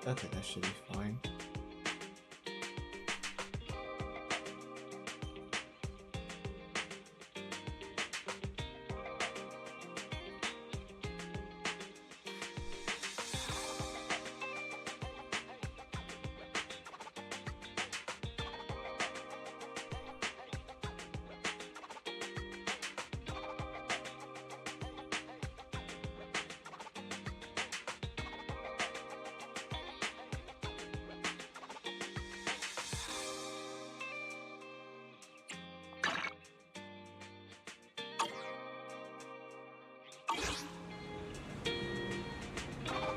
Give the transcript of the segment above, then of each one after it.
Okay, that should be fine.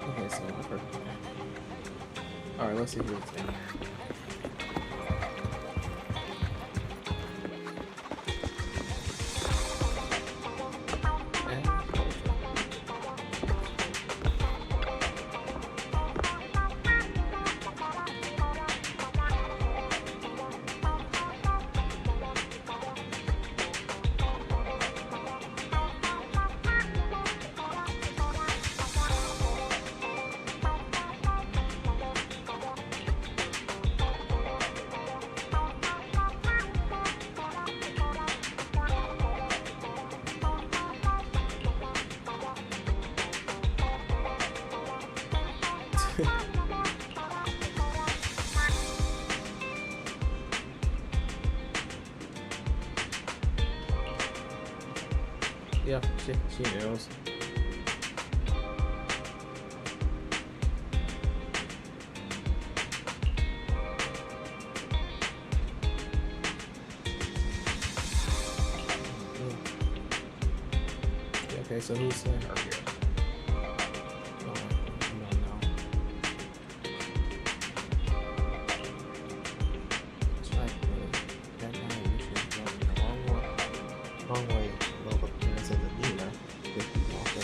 Okay, so I've heard that. Alright, let's see who it's in. Yeah, she knows. Okay, so who's her here? No. It's like that guy usually going the wrong way. Look up here as a leader. If you walk in.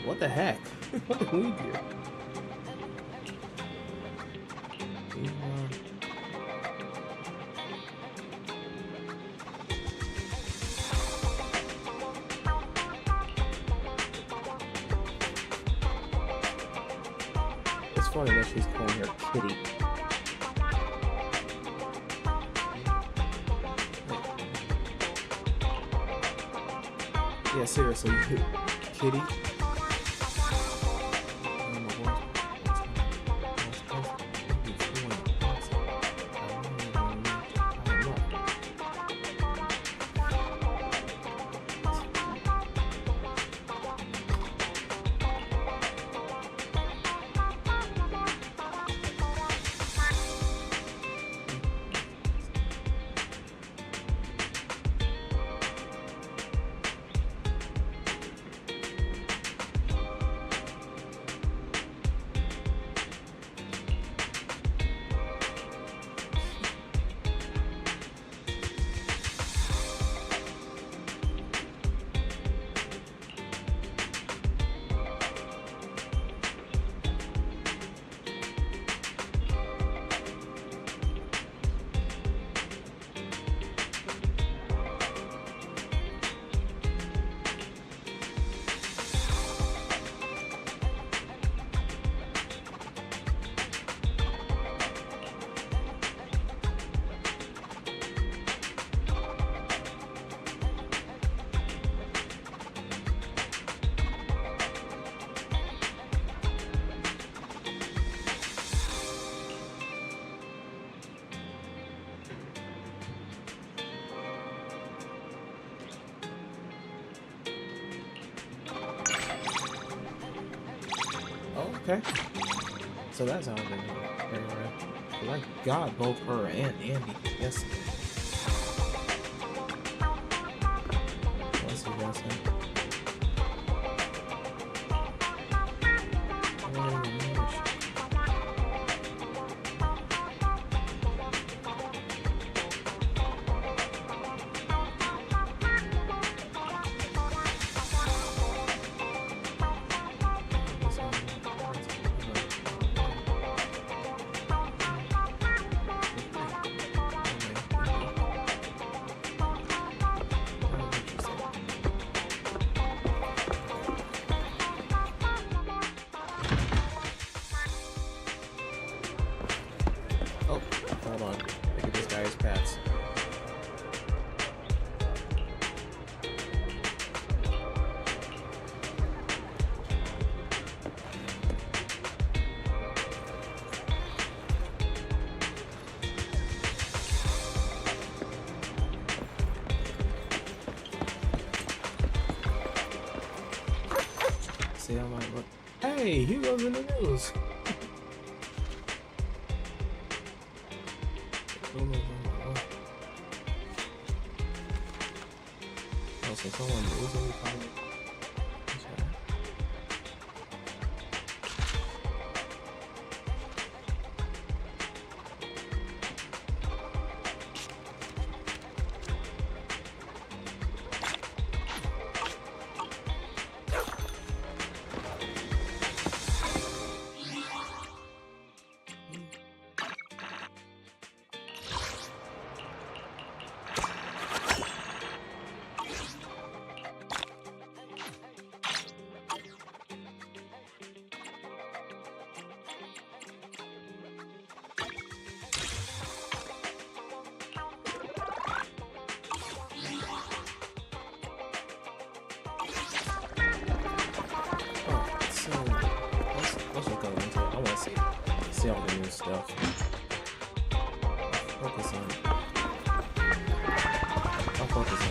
What the heck? What did we do? It's funny that she's calling her Kitty. Yeah, seriously, Kitty. Okay. So that's how it is. I got both her and Andy. Yes. Let's see what else. See, I'm like, look, hey, he was in the news. Oh, so someone knows me probably. See all the new stuff. Focus on. I'll focus on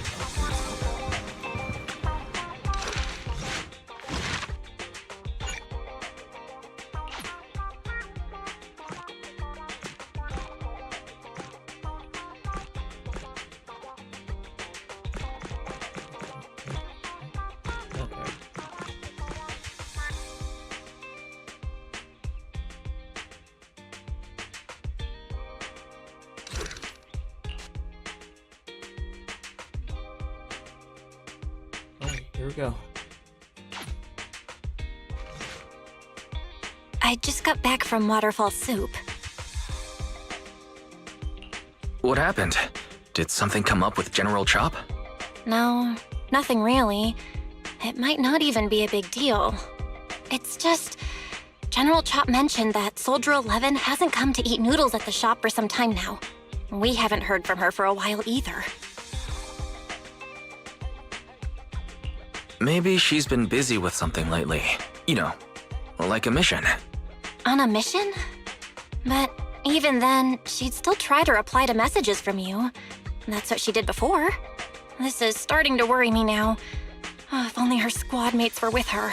here we go. I just got back from Waterfall Soup. What happened? Did something come up with General Chop? No, nothing really. It might not even be a big deal. It's just... General Chop mentioned that Soldier 11 hasn't come to eat noodles at the shop for some time now. We haven't heard from her for a while either. Maybe she's been busy with something lately. You know, like a mission. On a mission? But even then, she'd still try to reply to messages from you. That's what she did before. This is starting to worry me now. Oh, if only her squad mates were with her.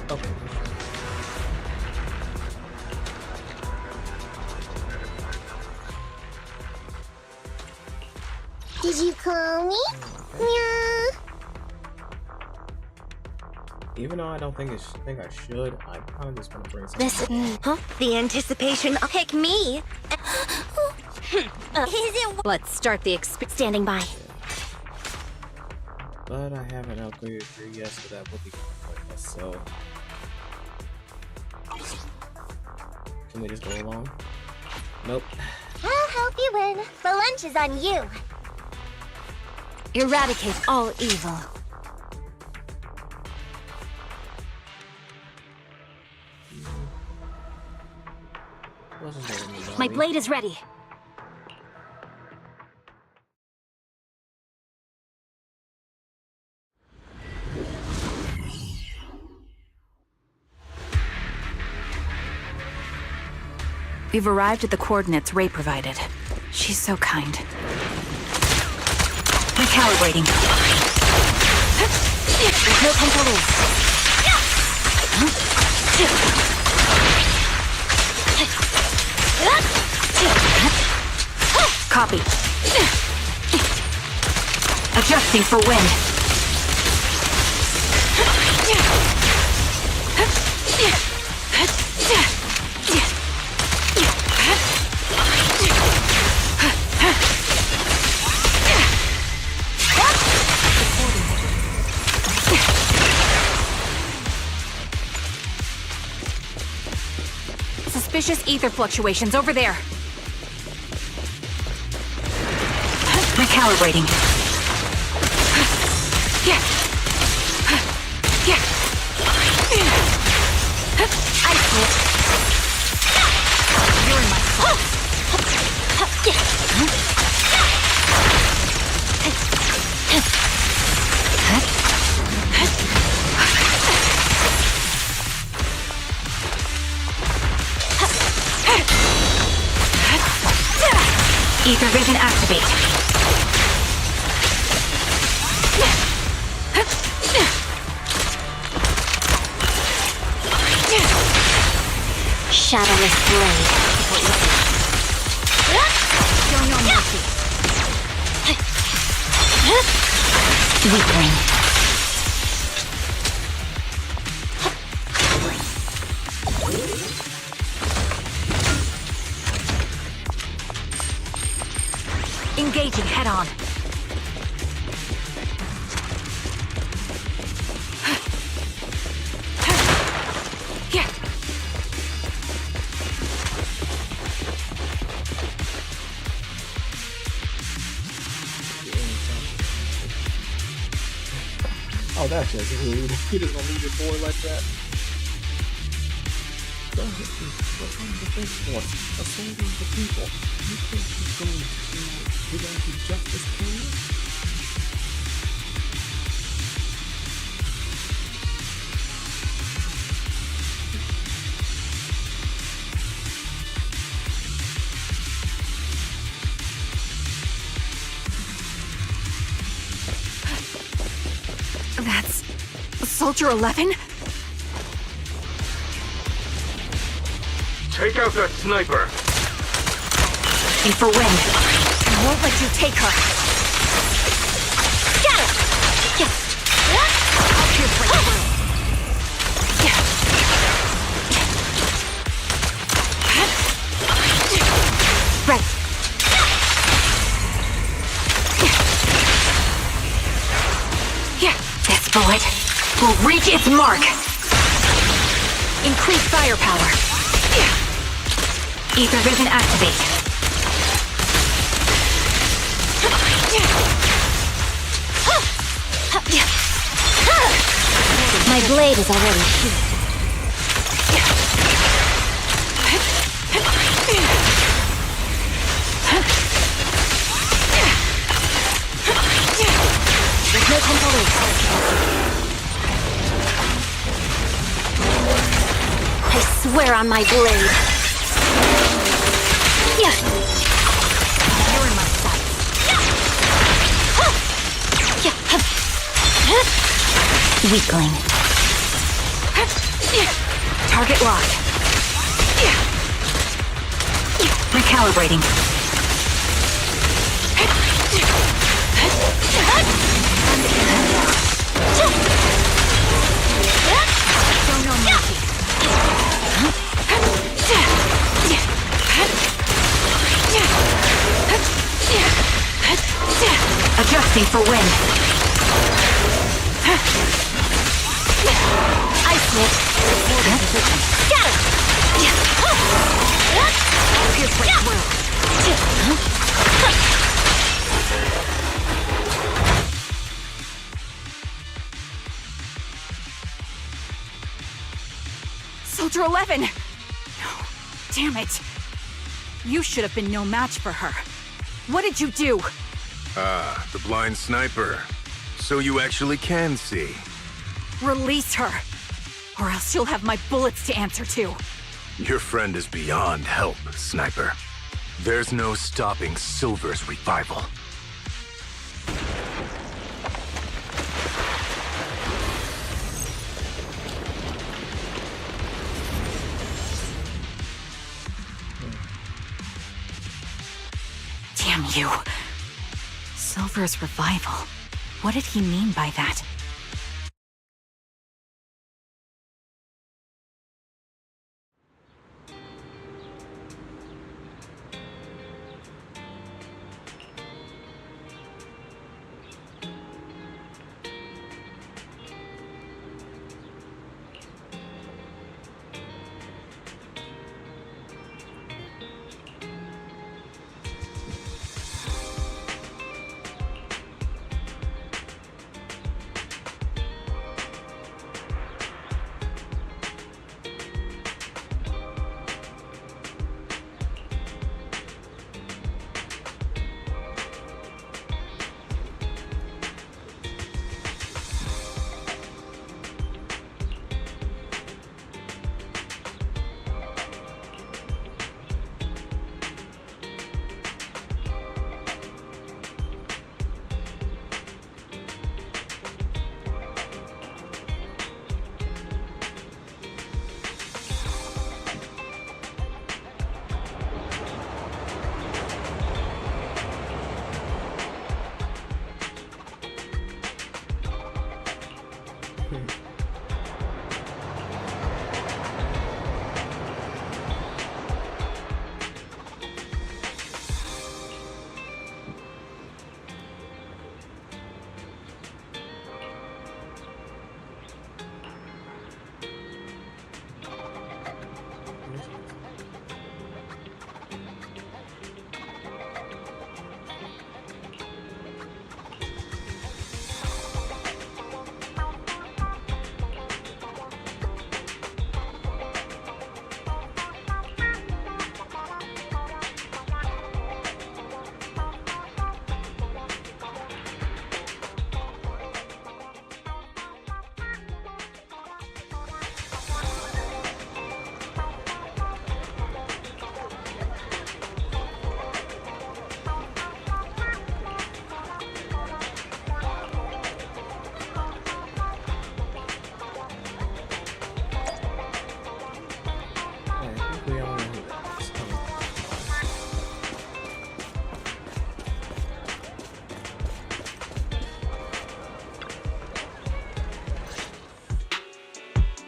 Okay. Did you call me? Yeah. Even though I don't think I should, I kind of just want to bring something. This, huh? The anticipation. Pick me. Is it? Let's start the standing by. But I haven't upgraded 3S, so that would be pointless, so... Can we just go along? Nope. I'll help you win. The lunch is on you. Eradicate all evil. My blade is ready. We've arrived at the coordinates Ray provided. She's so kind. Recalibrating. There's no time to lose. Copy. Adjusting for wind. suspicious ether fluctuations over there. Recalibrating. Yeah. Yeah. I see it. You're in my sight. Ether vision activate. Shadowless blade. Show no mercy. Weakling. Engaging head on. Yeah. Oh, that's just rude. You just gonna leave your boy like that? Don't hit me. What I'm the first one? Assaulting the people. You think he's going to justice clean? That's Soldier 11? Take out that sniper! In for wind. I won't let you take her. Got it! Yeah. I'll pierce right through. Yeah. Right. Yeah. This bullet will reach its mark. Increase firepower. Ether vision activate. My blade is already sheathed. There's no time to waste. I swear on my blade. Yeah. You're in my sight. Weakling. Target locked. Recalibrating. Show no mercy. Adjusting for wind. I see it. Got it! Pierce right through. Soldier 11! No. Damn it. You should have been no match for her. What did you do? Ah, the blind sniper. So you actually can see. Release her. Or else you'll have my bullets to answer to. Your friend is beyond help, Sniper. There's no stopping Silver's revival. Damn you. Silver's revival. What did he mean by that?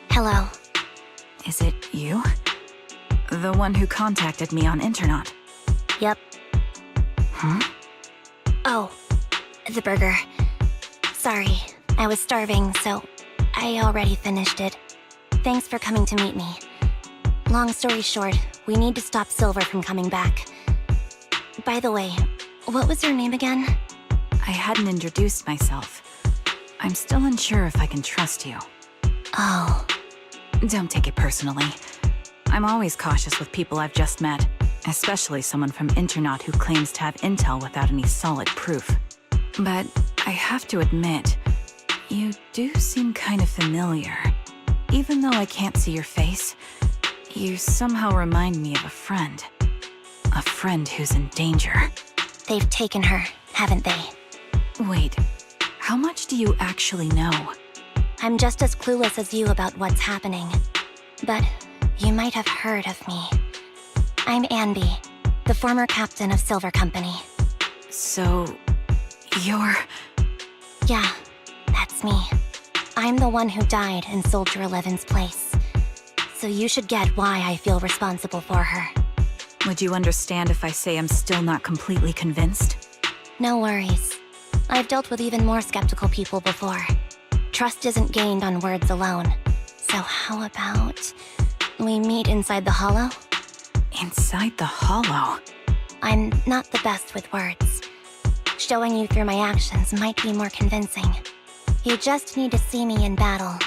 Hello. Is it you? The one who contacted me on Internet? Yep. Huh? Oh, the burger. Sorry, I was starving, so I already finished it. Thanks for coming to meet me. Long story short, we need to stop Silver from coming back. By the way, what was your name again? I hadn't introduced myself. I'm still unsure if I can trust you. Oh. Don't take it personally. I'm always cautious with people I've just met, especially someone from Internet who claims to have intel without any solid proof. But I have to admit, you do seem kind of familiar. Even though I can't see your face, you somehow remind me of a friend. A friend who's in danger. They've taken her, haven't they? Wait, how much do you actually know? I'm just as clueless as you about what's happening. But you might have heard of me. I'm Anby, the former captain of Silver Company. So, you're... Yeah, that's me. I'm the one who died in Soldier 11's place. So you should get why I feel responsible for her. Would you understand if I say I'm still not completely convinced? No worries. I've dealt with even more skeptical people before. Trust isn't gained on words alone. So how about we meet inside the hollow? Inside the hollow? I'm not the best with words. Showing you through my actions might be more convincing. You just need to see me in battle.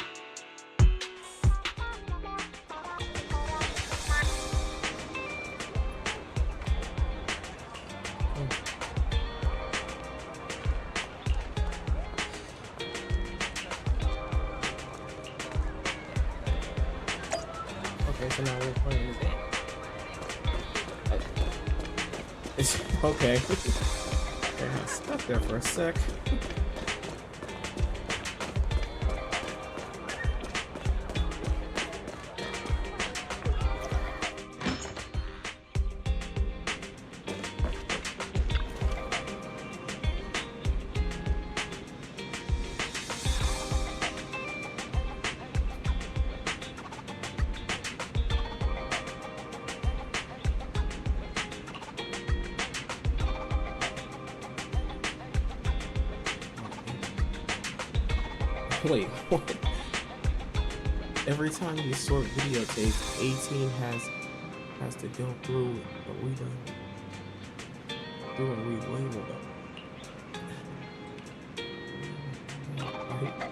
Okay, so now we're playing the game. Okay. Okay, I stuck there for a sec. Wait, what? Every time you sort videotape, 18 has to go through a relabel it.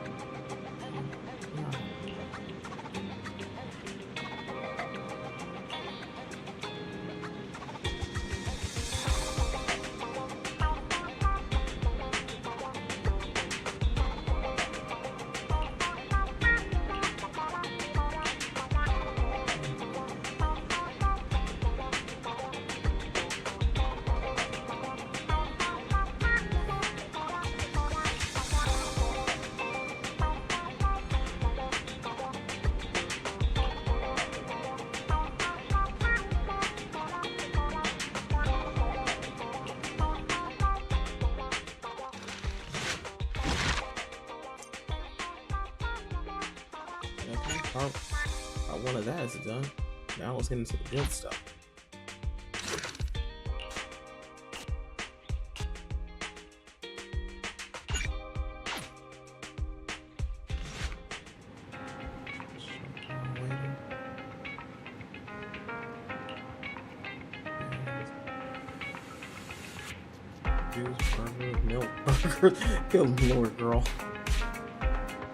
Okay, part one of that is done. Now let's get into the good stuff. Burger, milk, burger. Good lord, girl.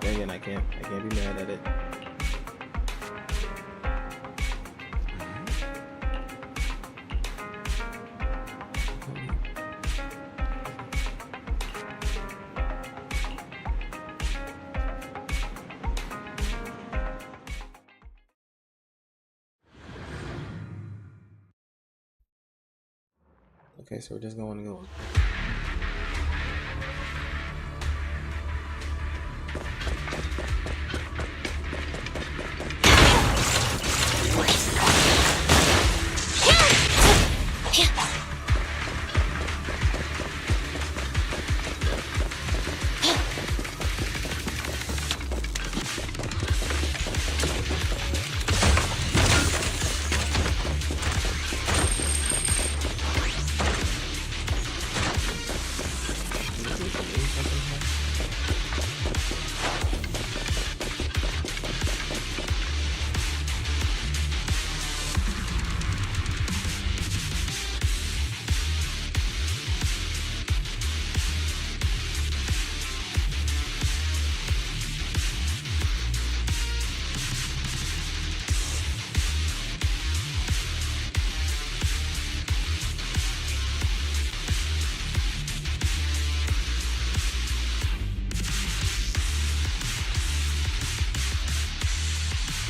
Dang it, I can't be mad at it. Okay, so we're just going to go.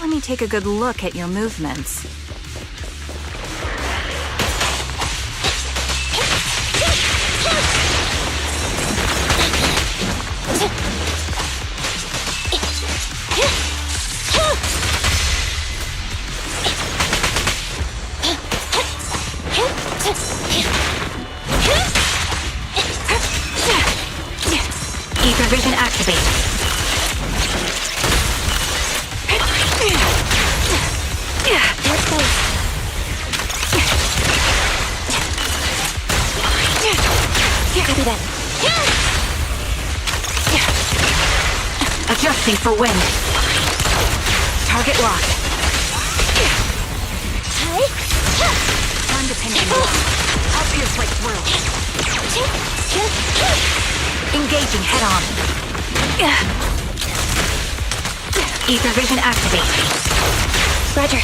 Let me take a good look at your movements. Ether vision activate. Copy that. Adjusting for wind. Target locked. Time to pin him. I'll pierce right through. Engaging head on. Ether vision activate. Roger.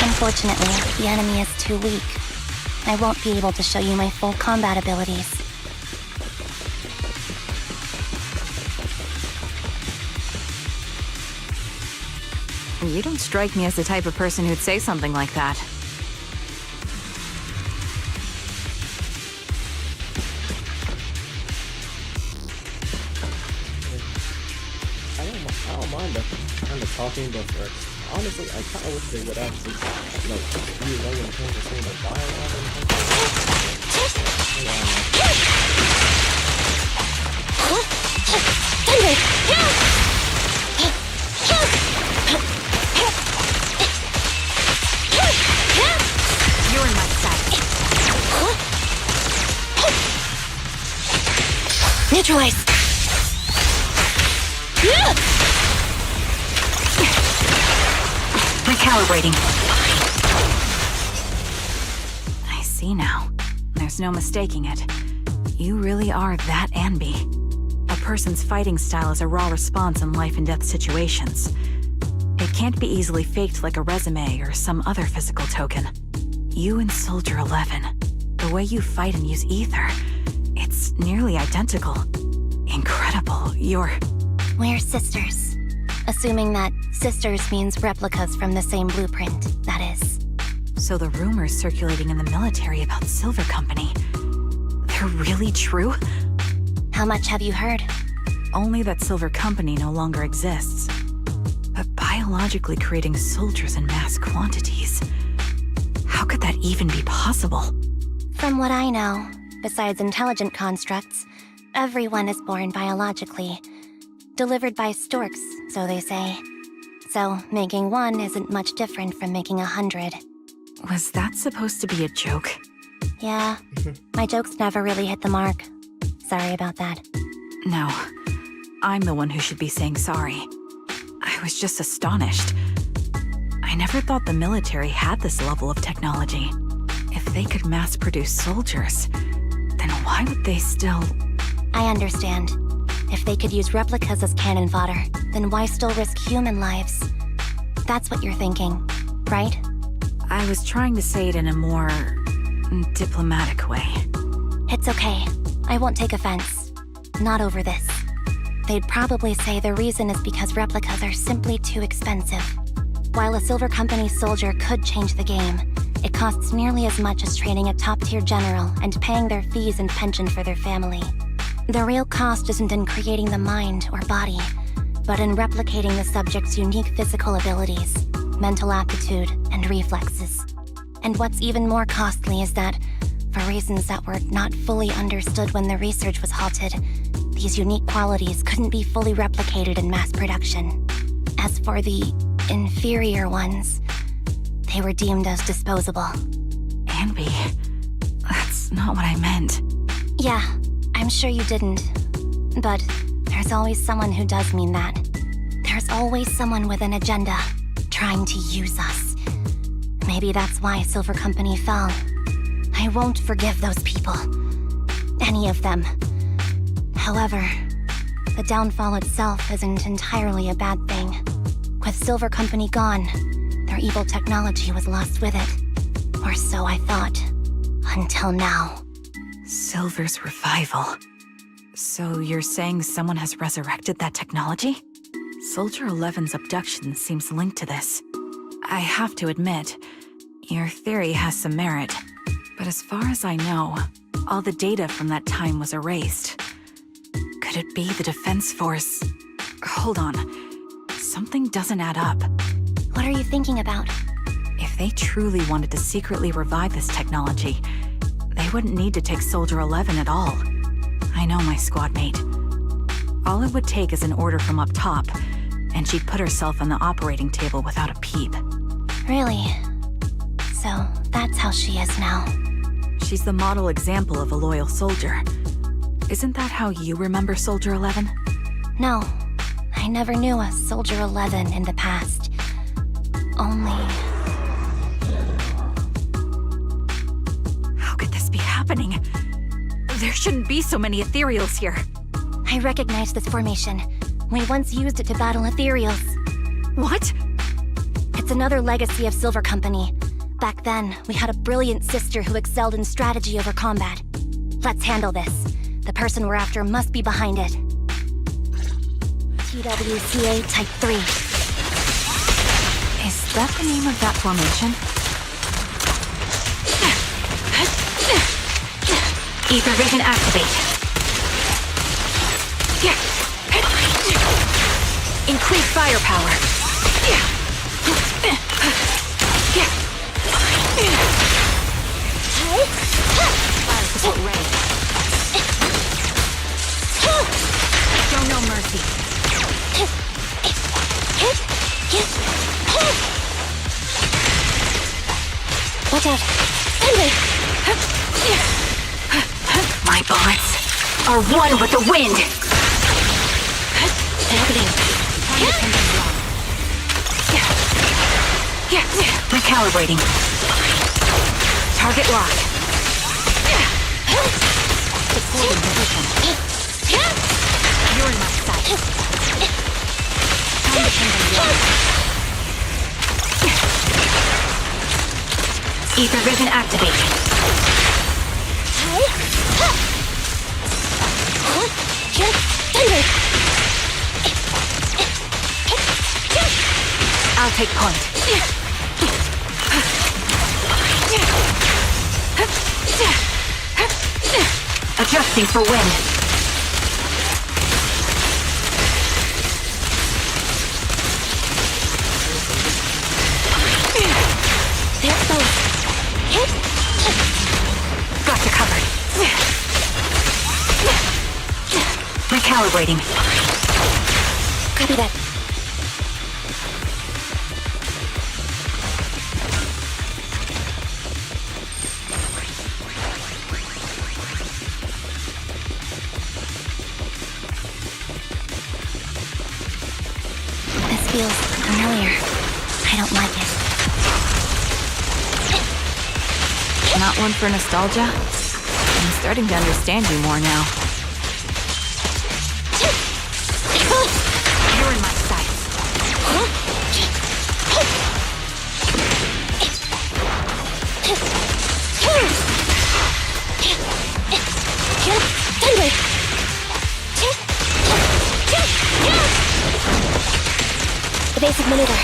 Unfortunately, the enemy is too weak. I won't be able to show you my full combat abilities. You don't strike me as the type of person who'd say something like that. I don't mind the kind of talking, but honestly, I kind of wish they would actually, you know, when it comes to saying the dialogue and You're in my sight. Neutralize! Recalibrating. I see now. There's no mistaking it. You really are that Anby. A person's fighting style is a raw response in life and death situations. It can't be easily faked like a resume or some other physical token. You and Soldier 11, the way you fight and use ether, it's nearly identical. Incredible. We're sisters. Assuming that sisters means replicas from the same blueprint, that is. So the rumors circulating in the military about Silver Company, they're really true? How much have you heard? Only that Silver Company no longer exists. But biologically creating soldiers in mass quantities. How could that even be possible? From what I know, besides intelligent constructs, everyone is born biologically. Delivered by storks, so they say. So, making one isn't much different from making 100. Was that supposed to be a joke? Yeah, my jokes never really hit the mark. Sorry about that. No, I'm the one who should be saying sorry. I was just astonished. I never thought the military had this level of technology. If they could mass-produce soldiers, then why would they still... I understand. If they could use replicas as cannon fodder, then why still risk human lives? That's what you're thinking, right? I was trying to say it in a more... diplomatic way. It's okay. I won't take offense. Not over this. They'd probably say the reason is because replicas are simply too expensive. While a Silver Company soldier could change the game, it costs nearly as much as training a top-tier general and paying their fees and pension for their family. The real cost isn't in creating the mind or body, but in replicating the subject's unique physical abilities, mental aptitude, and reflexes. And what's even more costly is that, for reasons that were not fully understood when the research was halted, these unique qualities couldn't be fully replicated in mass production. As for the inferior ones, they were deemed as disposable. Anby, that's not what I meant. Yeah, I'm sure you didn't. But there's always someone who does mean that. There's always someone with an agenda, trying to use us. Maybe that's why Silver Company fell. I won't forgive those people. Any of them. However, the downfall itself isn't entirely a bad thing. With Silver Company gone, their evil technology was lost with it. Or so I thought. Until now. Silver's revival. So you're saying someone has resurrected that technology? Soldier 11's abduction seems linked to this. I have to admit, your theory has some merit. But as far as I know, all the data from that time was erased. Could it be the Defense Force? Hold on. Something doesn't add up. What are you thinking about? If they truly wanted to secretly revive this technology, they wouldn't need to take Soldier 11 at all. I know my squad mate. All it would take is an order from up top, and she'd put herself on the operating table without a peep. Really? So, that's how she is now. She's the model example of a loyal soldier. Isn't that how you remember Soldier 11? No, I never knew a Soldier 11 in the past. Only... How could this be happening? There shouldn't be so many ethereals here. I recognize this formation. We once used it to battle ethereals. What? It's another legacy of Silver Company. Back then, we had a brilliant sister who excelled in strategy over combat. Let's handle this. The person we're after must be behind it. TWCA Type 3. Is that the name of that formation? Ether vision activate. Increase firepower. Fire support ready. Show no mercy. Watch out! Anby! My bullets are one with the wind. Recalibrating. Target locked. Supporting position. You're in my sight. Time to pin them down. Ether vision activate. I'll take point. Adjusting for wind. They're both. Recalibrating. Copy that. This feels familiar. I don't like it. Not one for nostalgia? I'm starting to understand you more now. You're in my sights. Thunder! Evasive maneuver.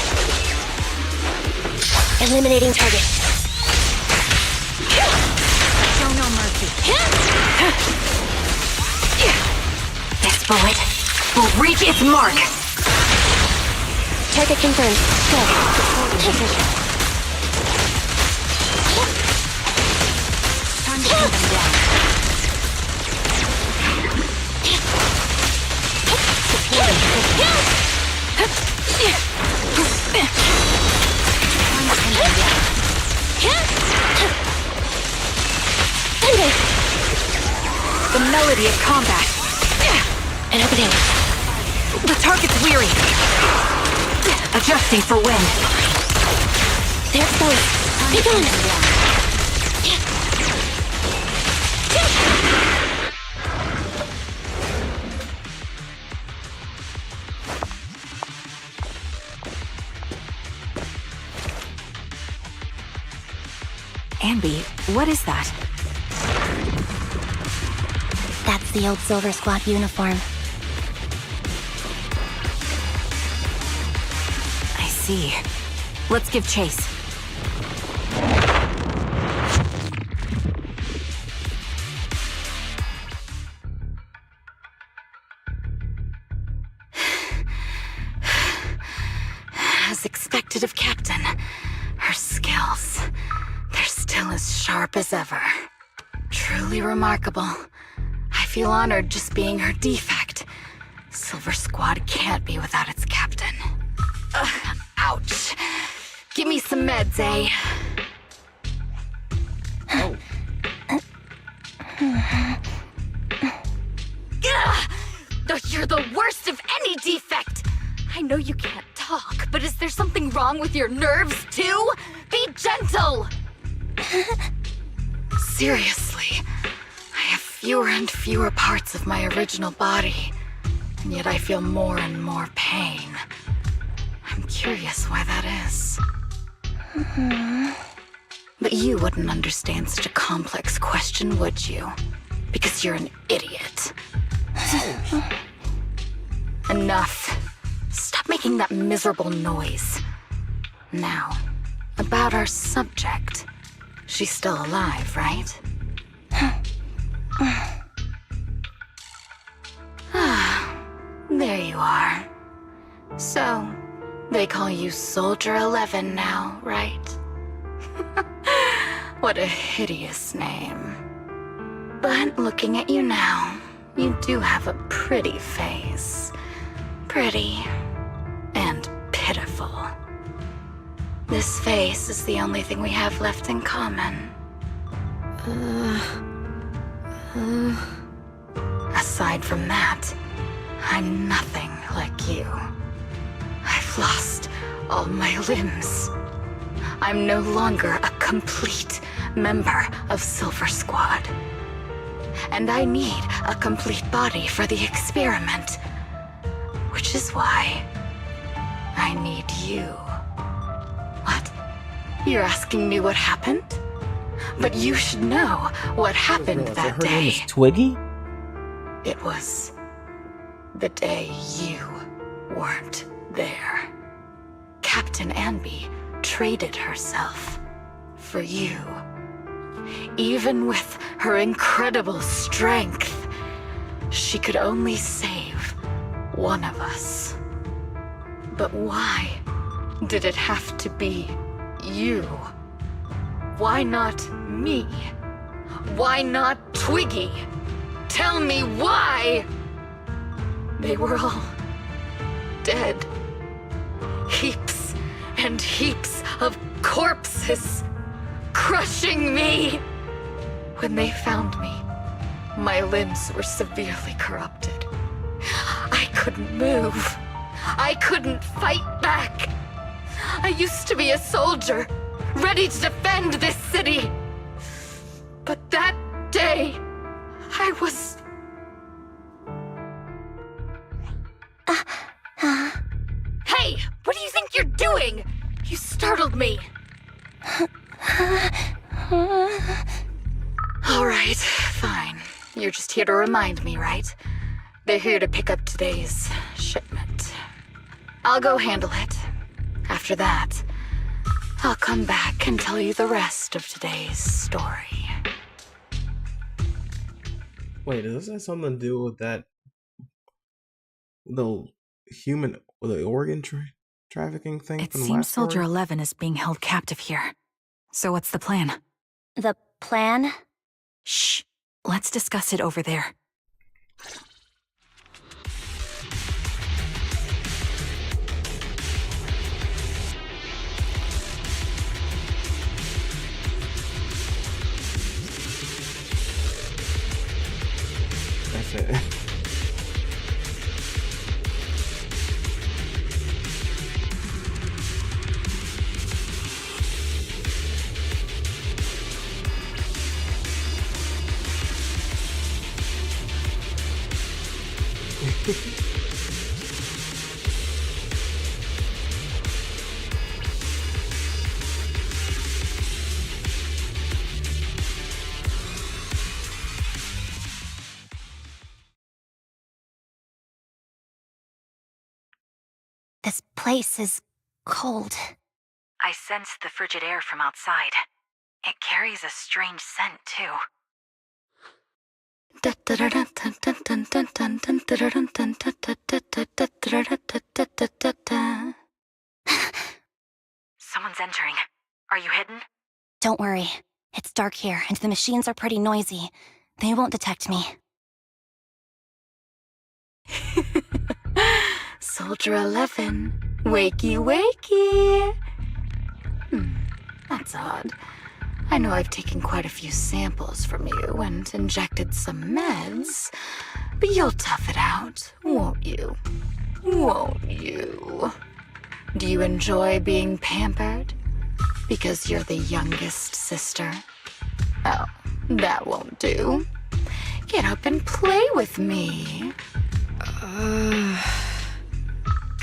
Eliminating target. Show no mercy. This bullet will reach its mark. Target confirmed. Go. Time to pin them down. Thunder! The melody of combat. An opening. The target's weary. Adjusting for wind. They're exposed. Be gone! Anby, what is that? That's the old Silver Squad uniform. I see. Let's give chase. As expected of Captain, her skills, they're still as sharp as ever. Truly remarkable. I feel honored just being her defect. Silver Squad can't be without its captain. Ouch. Give me some meds, eh? Oh. You're the worst of any defect! I know you can't talk, but is there something wrong with your nerves, too? Be gentle! Seriously, I have fewer and fewer parts of my original body, and yet I feel more and more pain. I'm curious why that is. But you wouldn't understand such a complex question, would you? Because you're an idiot. Enough. Stop making that miserable noise. Now, about our subject. She's still alive, right? There you are. So, they call you Soldier 11 now, right? What a hideous name. But looking at you now, you do have a pretty face. Pretty and pitiful. This face is the only thing we have left in common. Aside from that, I'm nothing like you. I've lost all my limbs. I'm no longer a complete member of Silver Squad. And I need a complete body for the experiment. Which is why I need you. What? You're asking me what happened? But you should know what happened that her name is day. Twiggy? It was the day you weren't there. Captain Anby traded herself for you. Even with her incredible strength, she could only save one of us. But why did it have to be you? Why not me? Why not Twiggy? Tell me why! They were all dead. Heaps and heaps of corpses crushing me. When they found me, my limbs were severely corrupted. I couldn't move. I couldn't fight back. I used to be a soldier, ready to defend this city. But that day, I was... Hey, what do you think you're doing? You startled me. All right, fine. You're just here to remind me, right? They're here to pick up today's shipment. I'll go handle it. After that, I'll come back and tell you the rest of today's story. Wait, does this have something to do with that the organ trafficking thing? It from the seems last Soldier story? 11 is being held captive here. So what's the plan? The plan? Shh. Let's discuss it over there. That's it. This place is cold. I sensed the frigid air from outside. It carries a strange scent, too. Someone's entering. Are you hidden? Don't worry. It's dark here, and the machines are pretty noisy. They won't detect me. Soldier 11, wakey wakey. That's odd. I know I've taken quite a few samples from you and injected some meds, but you'll tough it out, won't you? Won't you? Do you enjoy being pampered? Because you're the youngest sister? Oh, that won't do. Get up and play with me.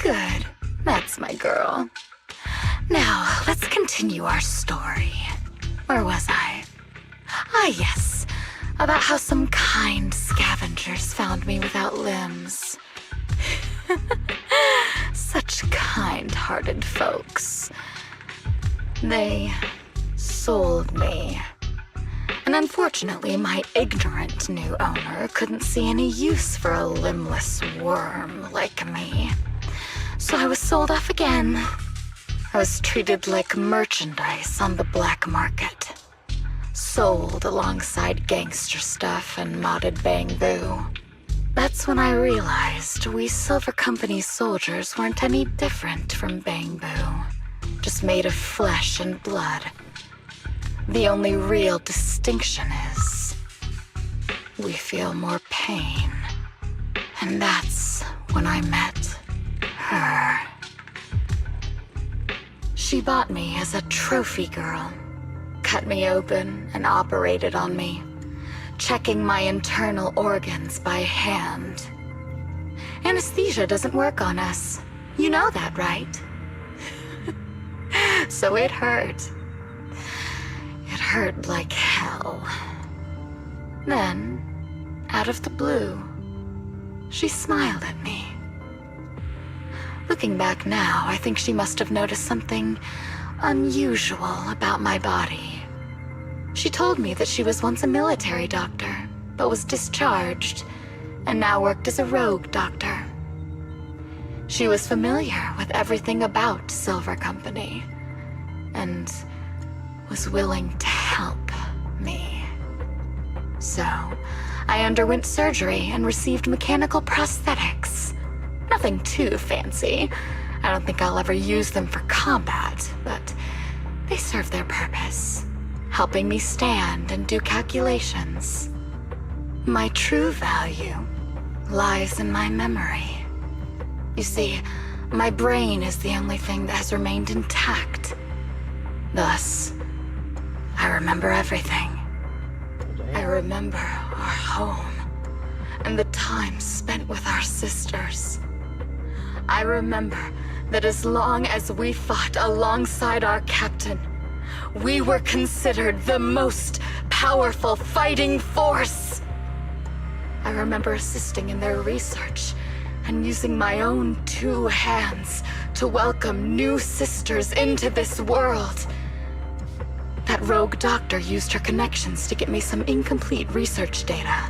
Good. That's my girl. Now, let's continue our story. Where was I? Ah, yes. About how some kind scavengers found me without limbs. Such kind-hearted folks. They sold me. And unfortunately, my ignorant new owner couldn't see any use for a limbless worm like me. So I was sold off again. I was treated like merchandise on the black market. Sold alongside gangster stuff and modded bamboo. That's when I realized we Silver Company soldiers weren't any different from bamboo. Just made of flesh and blood. The only real distinction is we feel more pain. And that's when I met her. She bought me as a trophy girl, cut me open and operated on me, checking my internal organs by hand. Anesthesia doesn't work on us. You know that, right? So it hurt. It hurt like hell. Then, out of the blue, she smiled at me. Looking back now, I think she must have noticed something unusual about my body. She told me that she was once a military doctor, but was discharged, and now worked as a rogue doctor. She was familiar with everything about Silver Company, and was willing to help me. So, I underwent surgery and received mechanical prosthetics. Nothing too fancy. I don't think I'll ever use them for combat, but they serve their purpose, helping me stand and do calculations. My true value lies in my memory. You see, my brain is the only thing that has remained intact. Thus, I remember everything. I remember our home and the time spent with our sisters. I remember that as long as we fought alongside our captain, we were considered the most powerful fighting force. I remember assisting in their research and using my own 2 hands to welcome new sisters into this world. That rogue doctor used her connections to get me some incomplete research data.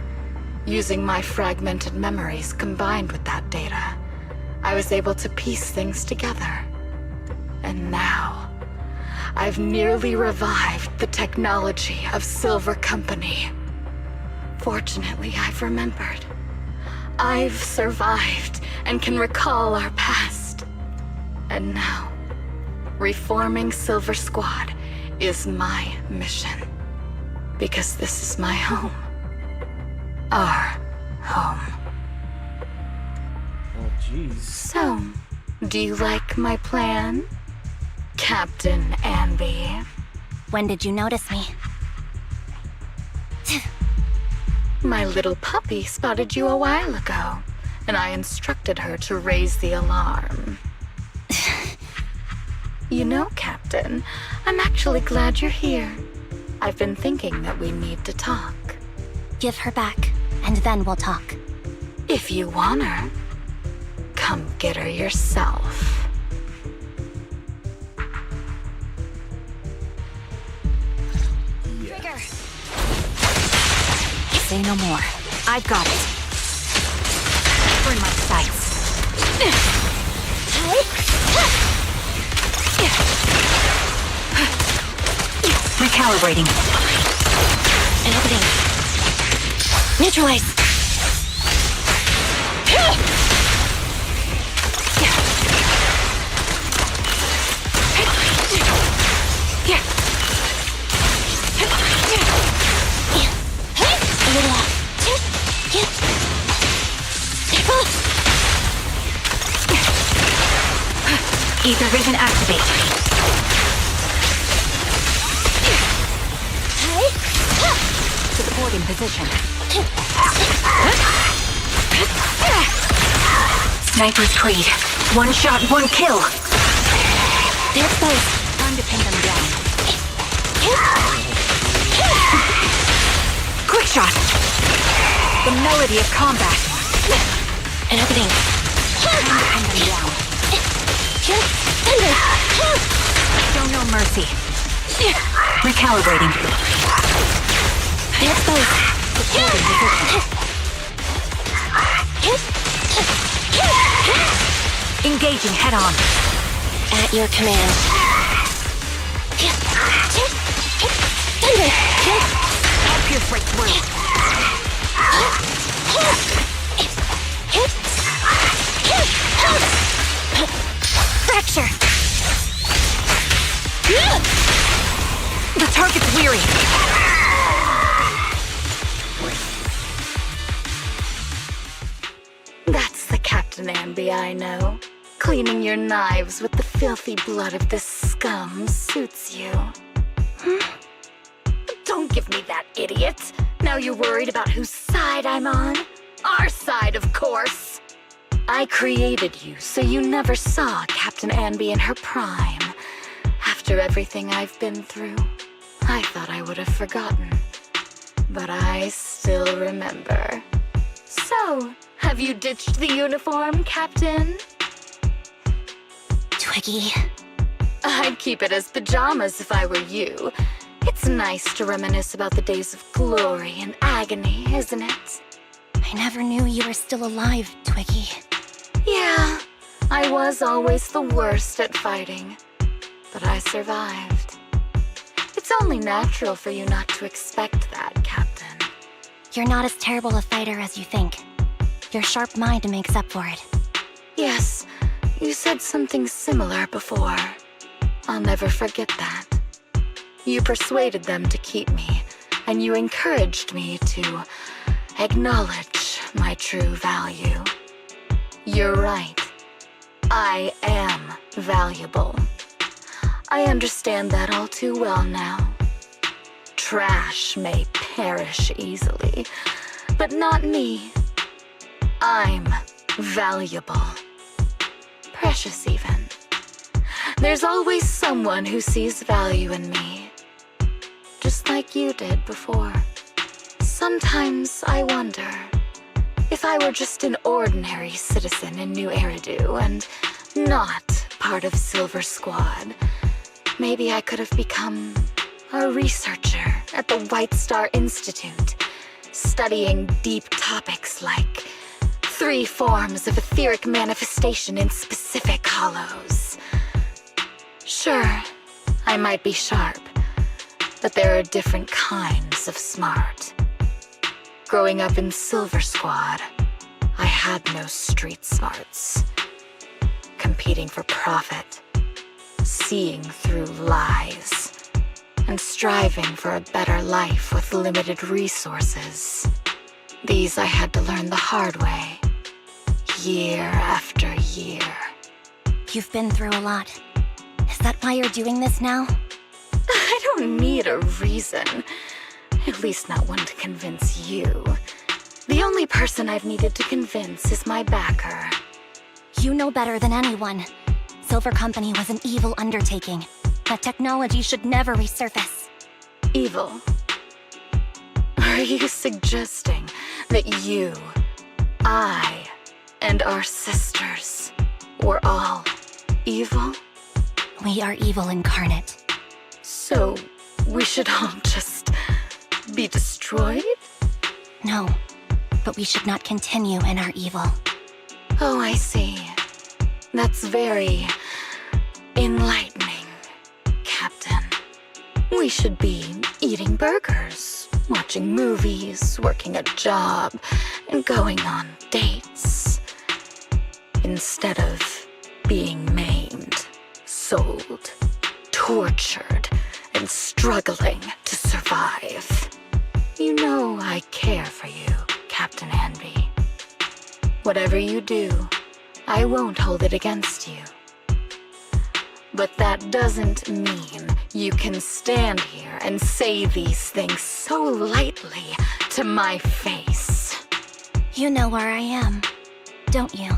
Using my fragmented memories combined with that data, I was able to piece things together. And now, I've nearly revived the technology of Silver Company. Fortunately, I've remembered. I've survived and can recall our past. And now, reforming Silver Squad is my mission. Because this is my home. Our home. Oh, jeez. So, do you like my plan, Captain Anby? When did you notice me? My little puppy spotted you a while ago, and I instructed her to raise the alarm. You know, Captain, I'm actually glad you're here. I've been thinking that we need to talk. Give her back, and then we'll talk. If you want her, come get her yourself. Trigger! Say no more. I've got it. Burn my sights. Recalibrating. An opening. Neutralize! A little off. Ether vision activate. Supporting position. Sniper's Creed. 1 shot, 1 kill. They're exposed. Time to pin them down. Quick shot. The melody of combat. An opening. Time to pin them down. Thunder! Show no mercy. Recalibrating. They're exposed. Supporting position. Engaging head on. At your command. Thunder! I'll pierce right through. Fracture! The target's weary. That's the Captain Anby I know. Cleaning your knives with the filthy blood of this scum suits you. Don't give me that, idiot. Now you're worried about whose side I'm on? Our side, of course. I created you so you never saw Captain Anby in her prime. After everything I've been through, I thought I would have forgotten. But I still remember. So, have you ditched the uniform, Captain? Twiggy. I'd keep it as pajamas if I were you. It's nice to reminisce about the days of glory and agony, isn't it? I never knew you were still alive, Twiggy. Yeah, I was always the worst at fighting. But I survived. It's only natural for you not to expect that, Captain. You're not as terrible a fighter as you think. Your sharp mind makes up for it. Yes, you said something similar before. I'll never forget that. You persuaded them to keep me, and you encouraged me to acknowledge my true value. You're right. I am valuable. I understand that all too well now. Trash may perish easily, but not me. I'm valuable. Precious even. There's always someone who sees value in me, just like you did before. Sometimes I wonder if I were just an ordinary citizen in New Eridu and not part of Silver Squad, maybe I could have become a researcher at the White Star Institute, studying deep topics like 3 forms of etheric manifestation in specific hollows. Sure, I might be sharp, but there are different kinds of smart. Growing up in Silver Squad, I had no street smarts. Competing for profit, seeing through lies, and striving for a better life with limited resources. These I had to learn the hard way, year after year. You've been through a lot. Is that why you're doing this now? I don't need a reason. At least not one to convince you. The only person I've needed to convince is my backer. You know better than anyone. Silver Company was an evil undertaking. That technology should never resurface. Evil? Are you suggesting that you, I, and our sisters were all evil? We are evil incarnate. So, we should all just be destroyed? No, but we should not continue in our evil. Oh, I see. That's very enlightening, Captain. We should be eating burgers, watching movies, working a job, and going on dates. Instead of being maimed, sold, tortured, and struggling to survive. You know I care for you, Captain Anby. Whatever you do, I won't hold it against you. But that doesn't mean you can stand here and say these things so lightly to my face. You know where I am, don't you?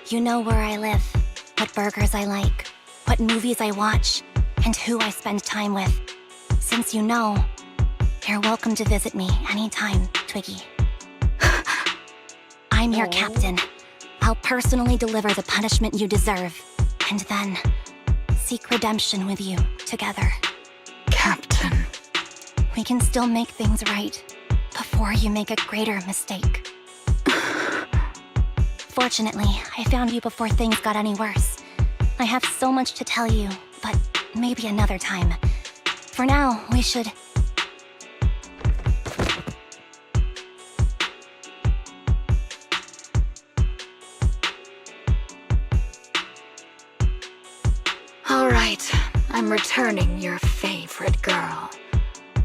You know where I live, what burgers I like, what movies I watch, and who I spend time with. Since you know, you're welcome to visit me anytime, Twiggy. I'm your captain. I'll personally deliver the punishment you deserve, and then seek redemption with you together. Captain. We can still make things right before you make a greater mistake. Fortunately, I found you before things got any worse. I have so much to tell you, but maybe another time. For now, we should... All right, I'm returning your favorite girl.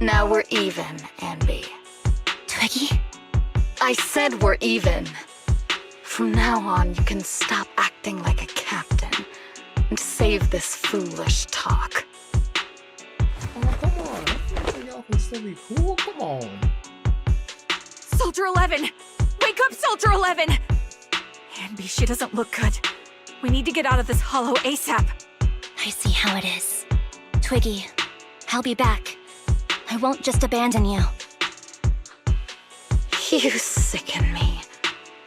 Now we're even, Anby. Twiggy? I said we're even. From now on, you can stop acting like a captain and save this foolish talk. Oh, come on. I feel like y'all can still be cool. Come on. Soldier 11! Wake up, Soldier 11! Anby, she doesn't look good. We need to get out of this hollow ASAP. I see how it is. Twiggy, I'll be back. I won't just abandon you. You sicken me.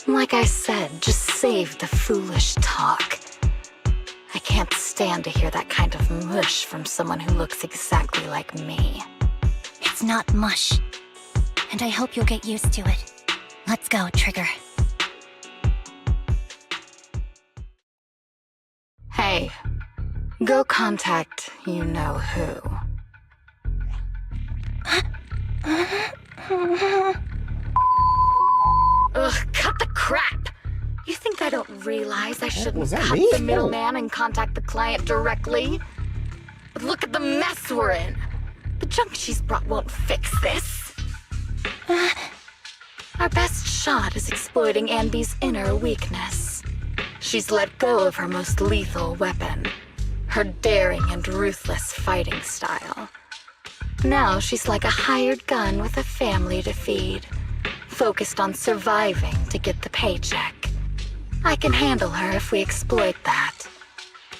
Like I said, just save the foolish talk. I can't stand to hear that kind of mush from someone who looks exactly like me. It's not mush. And I hope you'll get used to it. Let's go, Trigger. Hey, go contact you-know-who. Ugh, cut the crap! You think I don't realize I shouldn't was that cut me? the middleman and contact the client directly? But look at the mess we're in. The junk she's brought won't fix this. Our best shot is exploiting Anby's inner weakness. She's let go of her most lethal weapon, her daring and ruthless fighting style. Now she's like a hired gun with a family to feed, focused on surviving to get the paycheck. I can handle her if we exploit that.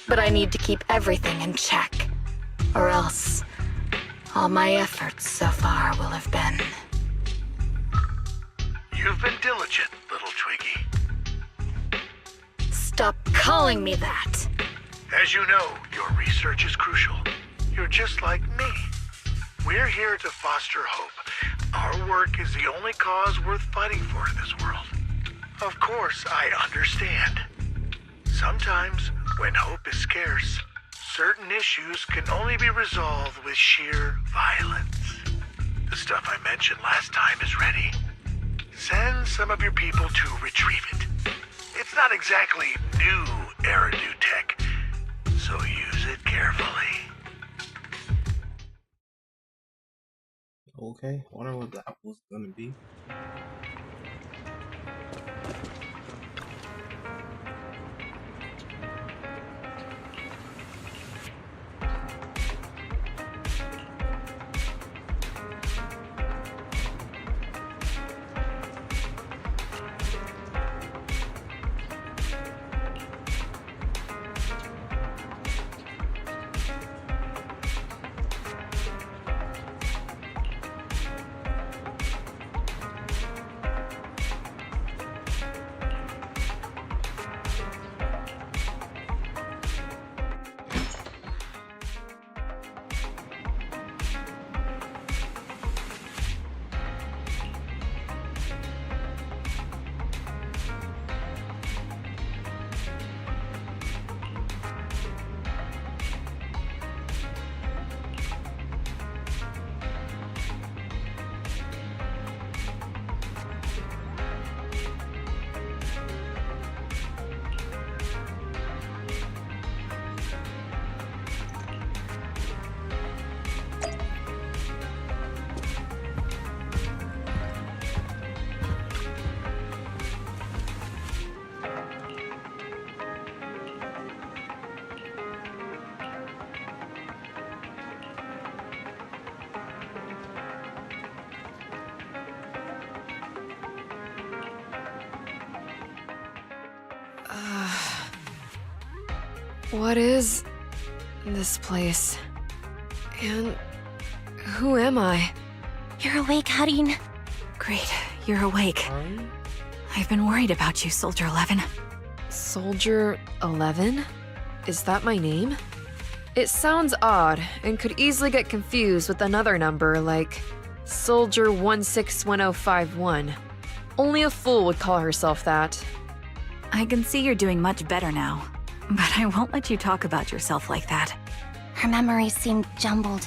But I need to keep everything in check, or else all my efforts so far will have been. You've been diligent, little Twiggy. Stop calling me that. As you know, your research is crucial. You're just like me. We're here to foster hope. Our work is the only cause worth fighting for in this world. Of course, I understand. Sometimes, when hope is scarce, certain issues can only be resolved with sheer violence. The stuff I mentioned last time is ready. Send some of your people to retrieve it. It's not exactly new Eridu tech, so use it carefully. Okay, I wonder what that was gonna be. What is this place? And who am I? You're awake, Harin. Great, you're awake. I've been worried about you, Soldier 11. Soldier 11? Is that my name? It sounds odd and could easily get confused with another number like Soldier 161051. Only a fool would call herself that. I can see you're doing much better now, but I won't let you talk about yourself like that. Her memories seem jumbled.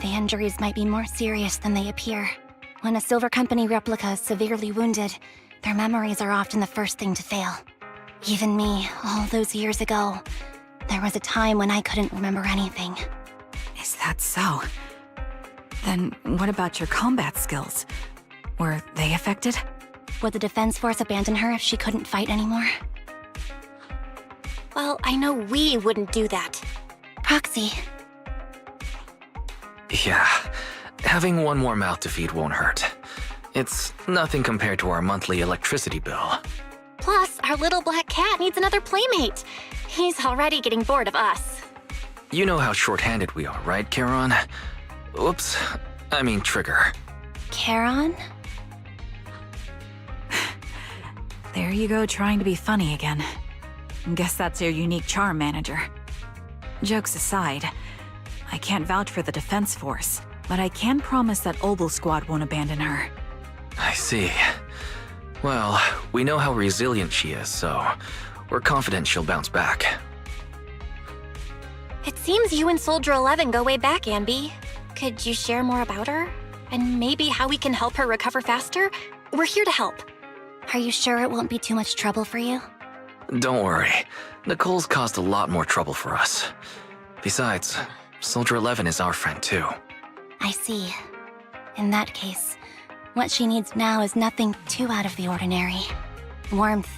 The injuries might be more serious than they appear. When a Silver Company replica is severely wounded, their memories are often the first thing to fail. Even me, all those years ago, there was a time when I couldn't remember anything. Is that so? Then what about your combat skills? Were they affected? Would the Defense Force abandon her if she couldn't fight anymore? Well, I know we wouldn't do that. Proxy. Yeah, having one more mouth to feed won't hurt. It's nothing compared to our monthly electricity bill. Plus, our little black cat needs another playmate. He's already getting bored of us. You know how short-handed we are, right, Charon? Oops, I mean Trigger. Charon? There you go, trying to be funny again. Guess that's your unique charm, manager. Jokes aside, I can't vouch for the Defense Force, but I can promise that Obel Squad won't abandon her. I see. Well, we know how resilient she is, so we're confident she'll bounce back. It seems you and Soldier 11 go way back, Anby. Could you share more about her? and maybe how we can help her recover faster, we're here to help. Are you sure it won't be too much trouble for you? Don't worry. Nicole's caused a lot more trouble for us. Besides, Soldier 11 is our friend too. I see. In that case, what she needs now is nothing too out of the ordinary. Warmth,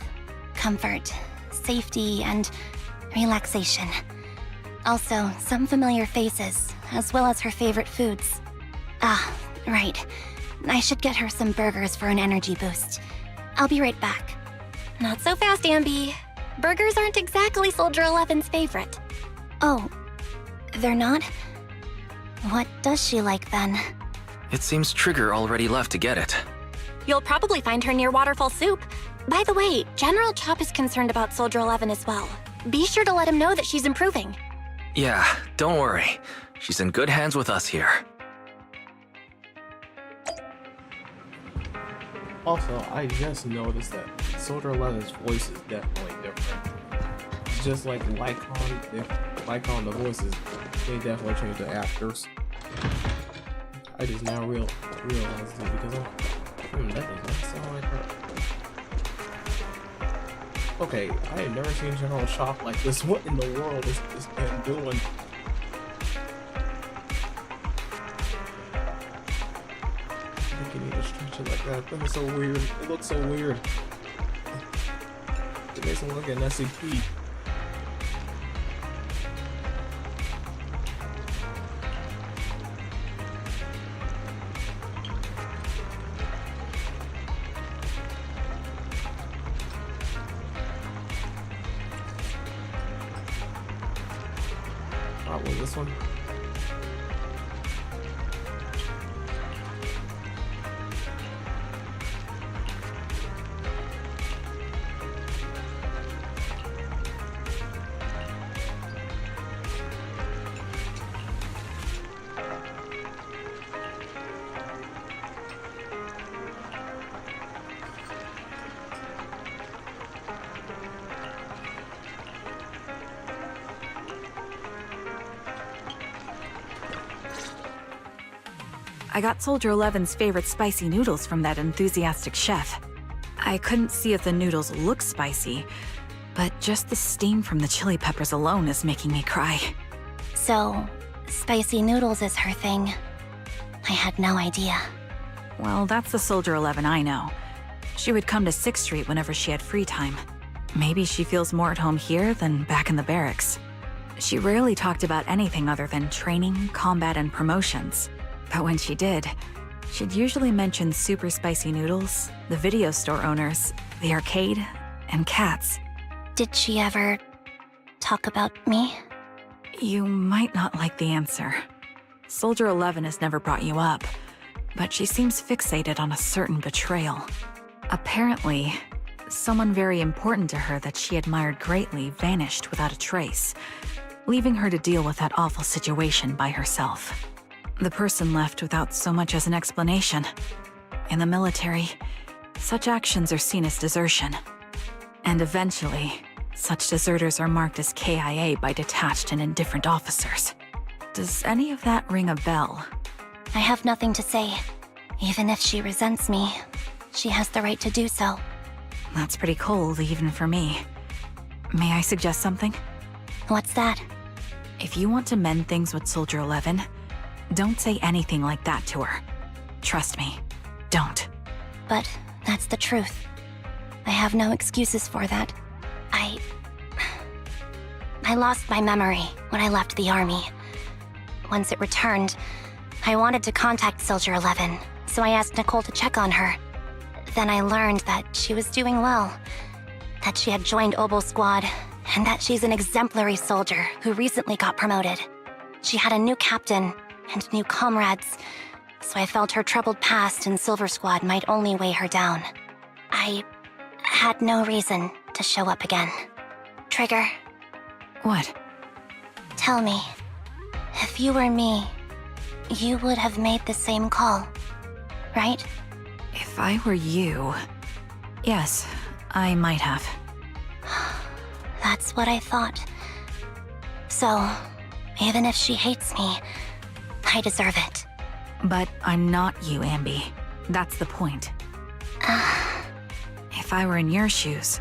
comfort, safety, and relaxation. Also, some familiar faces, as well as her favorite foods. Ah, right. I should get her some burgers for an energy boost. I'll be right back. Not so fast, Anby. Burgers aren't exactly Soldier 11's favorite. Oh, they're not? What does she like then? It seems Trigger already left to get it. You'll probably find her near Waterfall Soup. By the way, General Chop is concerned about Soldier 11 as well. Be sure to let him know that she's improving. Yeah, don't worry. She's in good hands with us here. Also, I just noticed that Soldier 11's voice is definitely different. Just like Lycon, the voices, they definitely changed the actors. I just now realized it because that does not sound like her. Okay, I have never seen General Chop like this. What in the world is this man doing? I think you need to stretch it like that. That is so weird. It looks so weird. It makes him look like an SCP. What was this one? I got Soldier 11's favorite spicy noodles from that enthusiastic chef. I couldn't see if the noodles look spicy, but just the steam from the chili peppers alone is making me cry. So, spicy noodles is her thing. I had no idea. Well, that's the Soldier 11 I know. She would come to 6th Street whenever she had free time. Maybe she feels more at home here than back in the barracks. She rarely talked about anything other than training, combat, and promotions. But when she did, she'd usually mention super spicy noodles, the video store owners, the arcade, and cats. Did she ever talk about me? You might not like the answer. Soldier 11 has never brought you up, but she seems fixated on a certain betrayal. Apparently, someone very important to her that she admired greatly vanished without a trace, leaving her to deal with that awful situation by herself. The person left without so much as an explanation. In the military, such actions are seen as desertion. And eventually, such deserters are marked as KIA by detached and indifferent officers. Does any of that ring a bell? I have nothing to say. Even if she resents me, she has the right to do so. That's pretty cold, even for me. May I suggest something? What's that? If you want to mend things with Soldier 11, don't say anything like that to her. Trust me, don't. But that's the truth. I have no excuses for that. I lost my memory when I left the army. Once it returned, I wanted to contact Soldier 11, so I asked Nicole to check on her. Then I learned that she was doing well, that she had joined Obel Squad, and that she's an exemplary soldier who recently got promoted. She had a new captain and new comrades, so I felt her troubled past in Silver Squad might only weigh her down. I had no reason to show up again. Trigger, What? tell me, if you were me, you would have made the same call, right? If I were you... Yes, I might have. That's what I thought. So, even if she hates me, I deserve it. But I'm not you, Anby. That's the point. If I were in your shoes,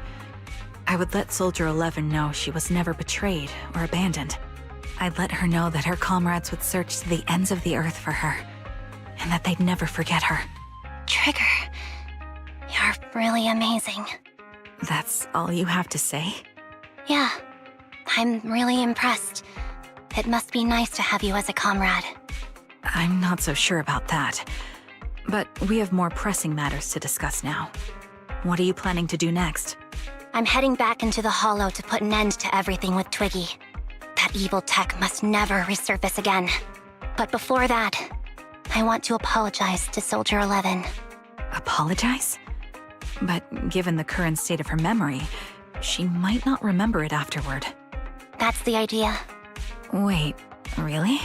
I would let Soldier 11 know she was never betrayed or abandoned. I'd let her know that her comrades would search to the ends of the earth for her, and that they'd never forget her. Trigger, you're really amazing. That's all you have to say? Yeah, I'm really impressed. It must be nice to have you as a comrade. I'm not so sure about that. But we have more pressing matters to discuss now. What are you planning to do next? I'm heading back into the Hollow to put an end to everything with Twiggy. That evil tech must never resurface again. But before that, I want to apologize to Soldier 11. Apologize? But given the current state of her memory, she might not remember it afterward. That's the idea. Wait, really?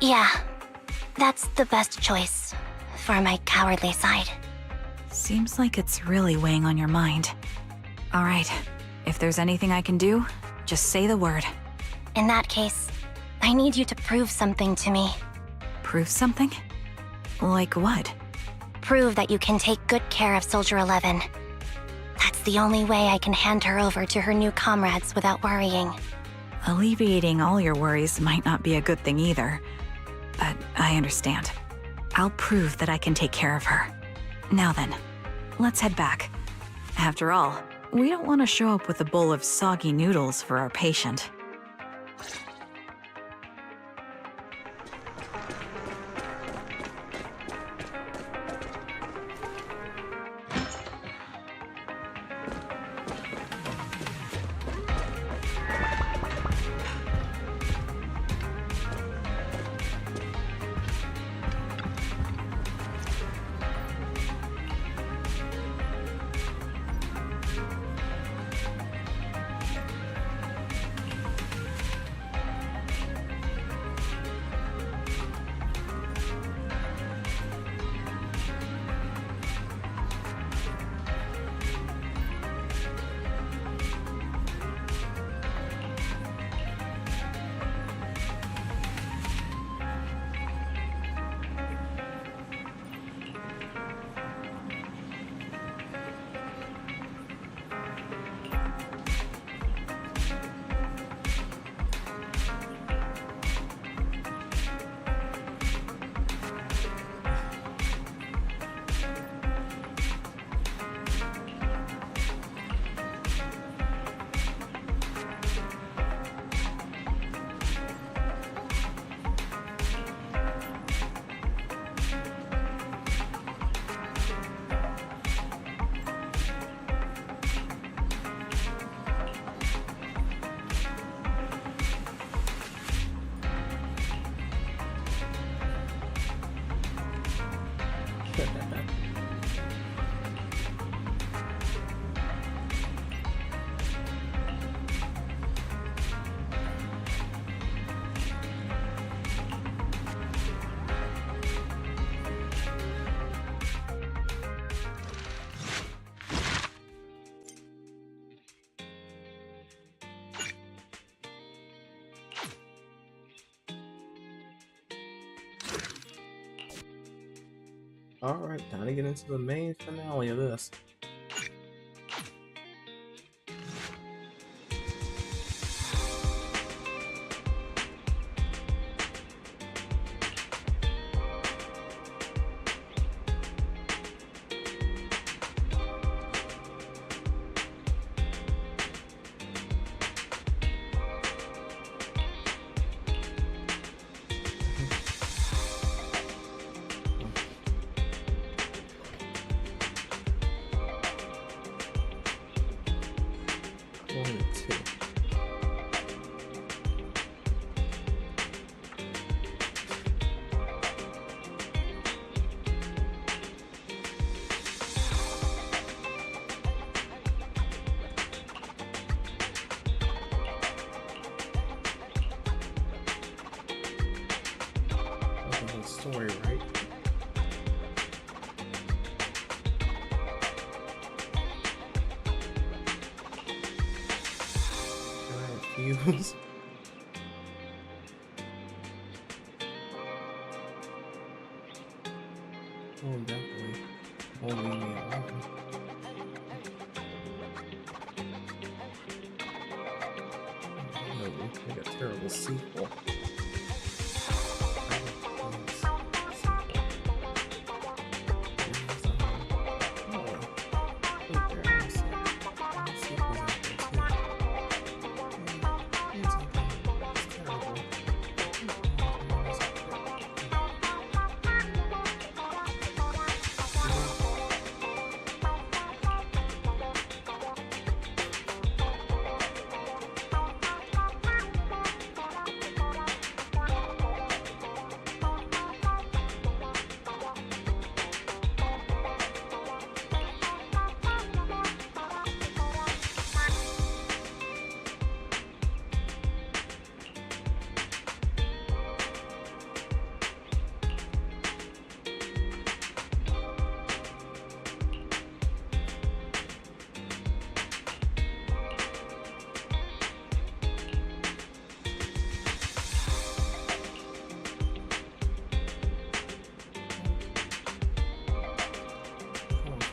Yeah, that's the best choice for my cowardly side. Seems like it's really weighing on your mind. All right, if there's anything I can do, just say the word. In that case, I need you to prove something to me. Prove something? Like what? Prove that you can take good care of Soldier 11. That's the only way I can hand her over to her new comrades without worrying. Alleviating all your worries might not be a good thing either. But I understand. I'll prove that I can take care of her. Now then, let's head back. After all, we don't want to show up with a bowl of soggy noodles for our patient. Alright, time to get into the main finale of this. Story, right? Fuse. Oh, definitely. Only me. Make a terrible sequel.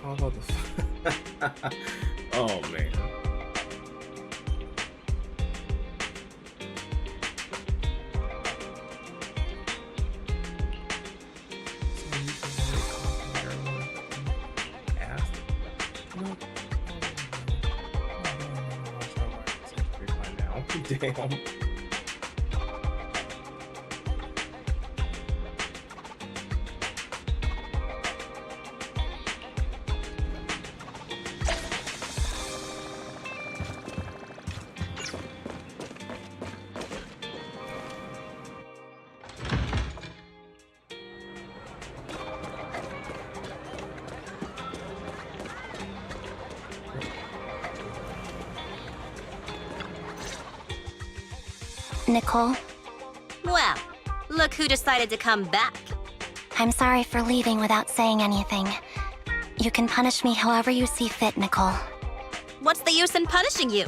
How about the oh man. Damn. Nicole, Well, look who decided to come back. I'm sorry for leaving without saying anything. You can punish me however you see fit, Nicole. What's the use in punishing you?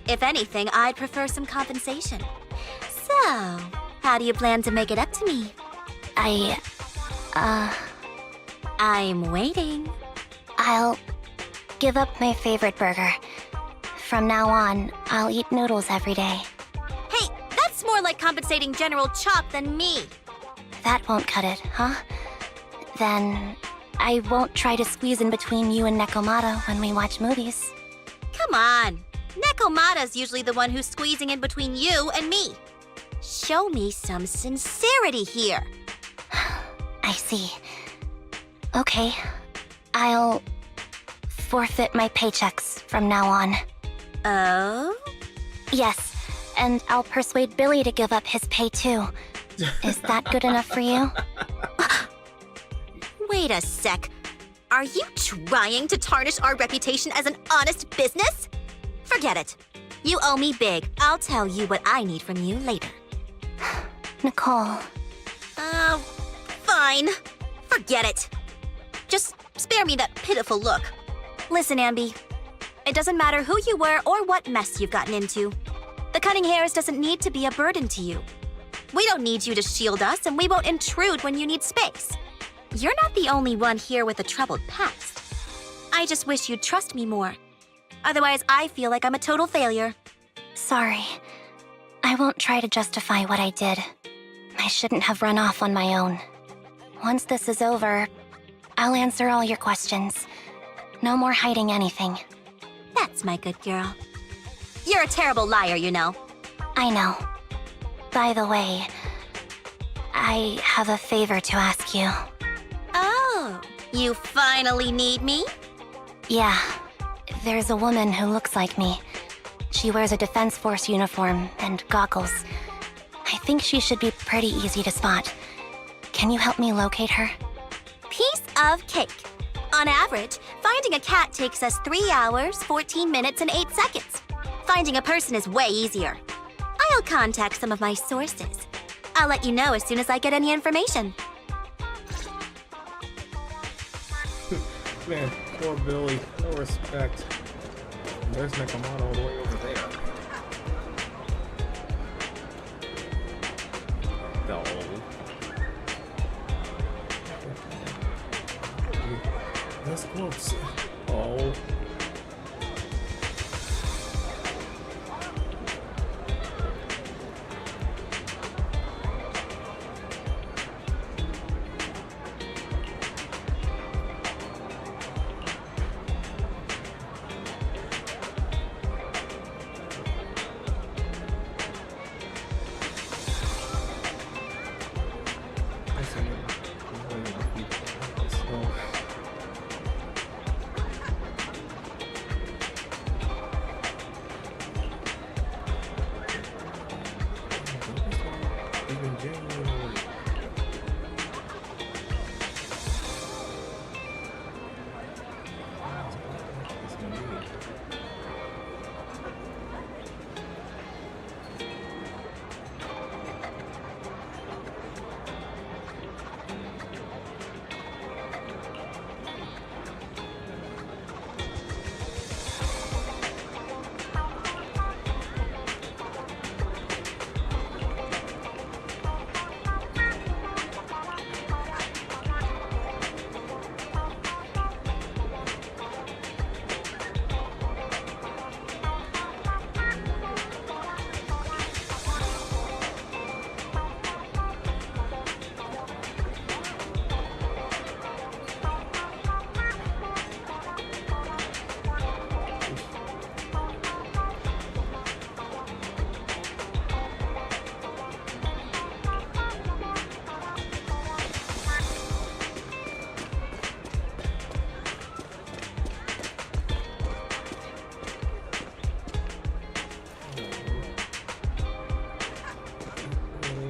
If anything, I'd prefer some compensation. So, how do you plan to make it up to me? I'm waiting. I'll give up my favorite burger. From now on, I'll eat noodles every day. Hey, that's more like compensating General Chop than me. That won't cut it, huh? Then I won't try to squeeze in between you and Nekomata when we watch movies. Come on. Nekomata's usually the one who's squeezing in between you and me. Show me some sincerity here. I see. Okay, I'll forfeit my paychecks from now on. Oh? Yes, and I'll persuade Billy to give up his pay too. Is that good enough for you? Wait a sec. Are you trying to tarnish our reputation as an honest business? Forget it. You owe me big. I'll tell you what I need from you later. Nicole. Fine. Forget it. Just spare me that pitiful look. Listen, Anby. It doesn't matter who you were or what mess you've gotten into. The cutting hairs doesn't need to be a burden to you. We don't need you to shield us, and we won't intrude when you need space. You're not the only one here with a troubled past. I just wish you'd trust me more. Otherwise, I feel like I'm a total failure. Sorry. I won't try to justify what I did. I shouldn't have run off on my own. Once this is over, I'll answer all your questions. No more hiding anything. That's my good girl. You're a terrible liar, you know. I know. By the way, I have a favor to ask you. Oh, you finally need me? Yeah. There's a woman who looks like me. She wears a Defense Force uniform and goggles. I think she should be pretty easy to spot. Can you help me locate her? Piece of cake. On average, finding a cat takes us 3 hours, 14 minutes, and 8 seconds. Finding a person is way easier. I'll contact some of my sources. I'll let you know as soon as I get any information. Man, poor Billy. No respect. There's Nekomata all the way over there. No. Whoops. Oh.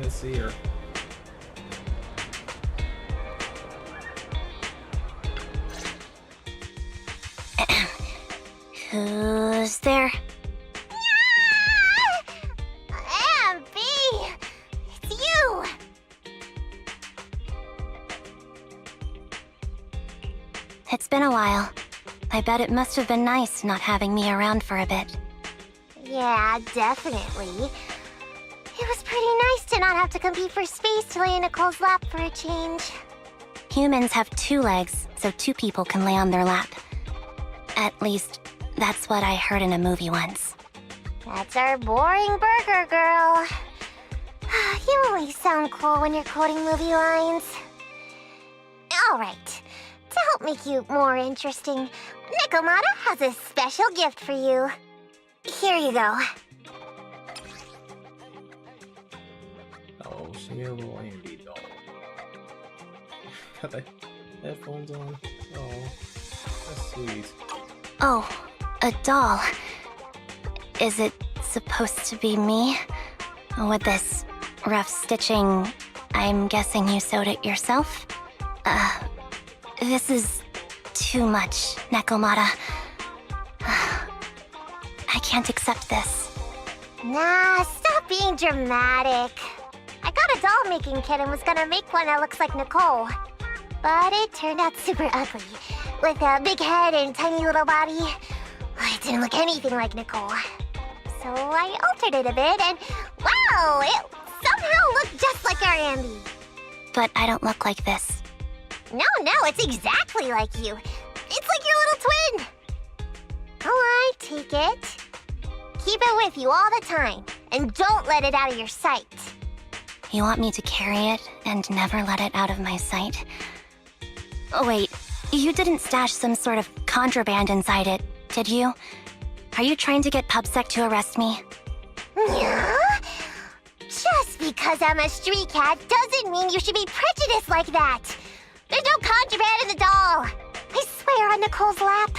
See her. Who's there? Anby! It's you! It's been a while. I bet it must have been nice not having me around for a bit. Yeah, definitely. It was pretty nice to not have to compete for space to lay in Nicole's lap for a change. Humans have 2 legs, so 2 people can lay on their lap. At least, that's what I heard in a movie once. That's our boring burger girl. You always sound cool when you're quoting movie lines. Alright, to help make you more interesting, Nikomata has a special gift for you. Here you go. Oh, she made a little Anby doll. Got the headphones on. Oh, that's sweet. Oh, a doll. Is it supposed to be me? With this rough stitching, I'm guessing you sewed it yourself? This is too much, Nekomata. I can't accept this. Nah, stop being dramatic. I got a doll-making kit and was gonna make one that looks like Nicole. But it turned out super ugly, with a big head and tiny little body. It didn't look anything like Nicole. So I altered it a bit and, wow, it somehow looked just like our Anby. But I don't look like this. No, it's exactly like you. It's like your little twin. Alright, take it. Keep it with you all the time, and don't let it out of your sight. You want me to carry it and never let it out of my sight? Oh, wait, you didn't stash some sort of contraband inside it, did you? Are you trying to get PubSec to arrest me? Yeah? Just because I'm a street cat doesn't mean you should be prejudiced like that. There's no contraband in the doll. I swear on Nicole's lap.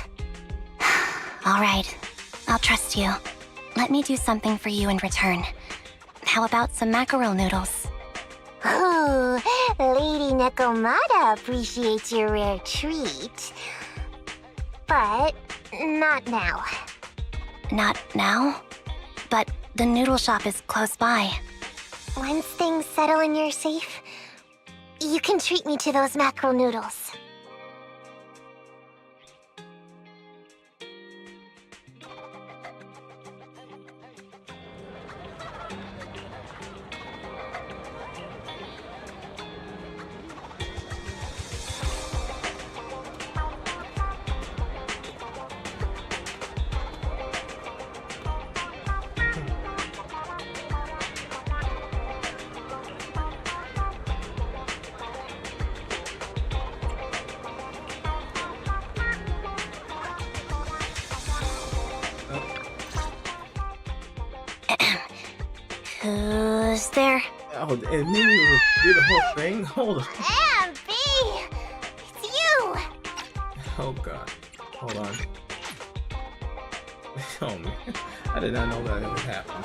All right, I'll trust you. Let me do something for you in return. How about some mackerel noodles? Ooh, Lady Nikomata appreciates your rare treat. But not now. Not now? But the noodle shop is close by. Once things settle and you're safe, you can treat me to those mackerel noodles. Who's there? Oh, it made me do the whole thing? Hold on. Anby! It's you! Oh god. Hold on. Oh man. I did not know that it would happen.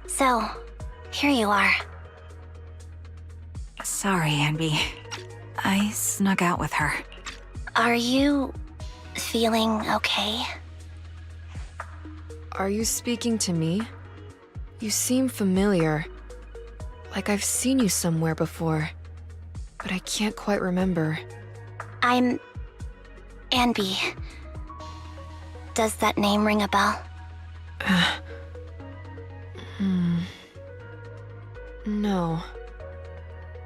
So, here you are. Sorry, Anby. I snuck out with her. Are you feeling okay? Are you speaking to me? You seem familiar. Like I've seen you somewhere before. But I can't quite remember. I'm Anby. Does that name ring a bell? No.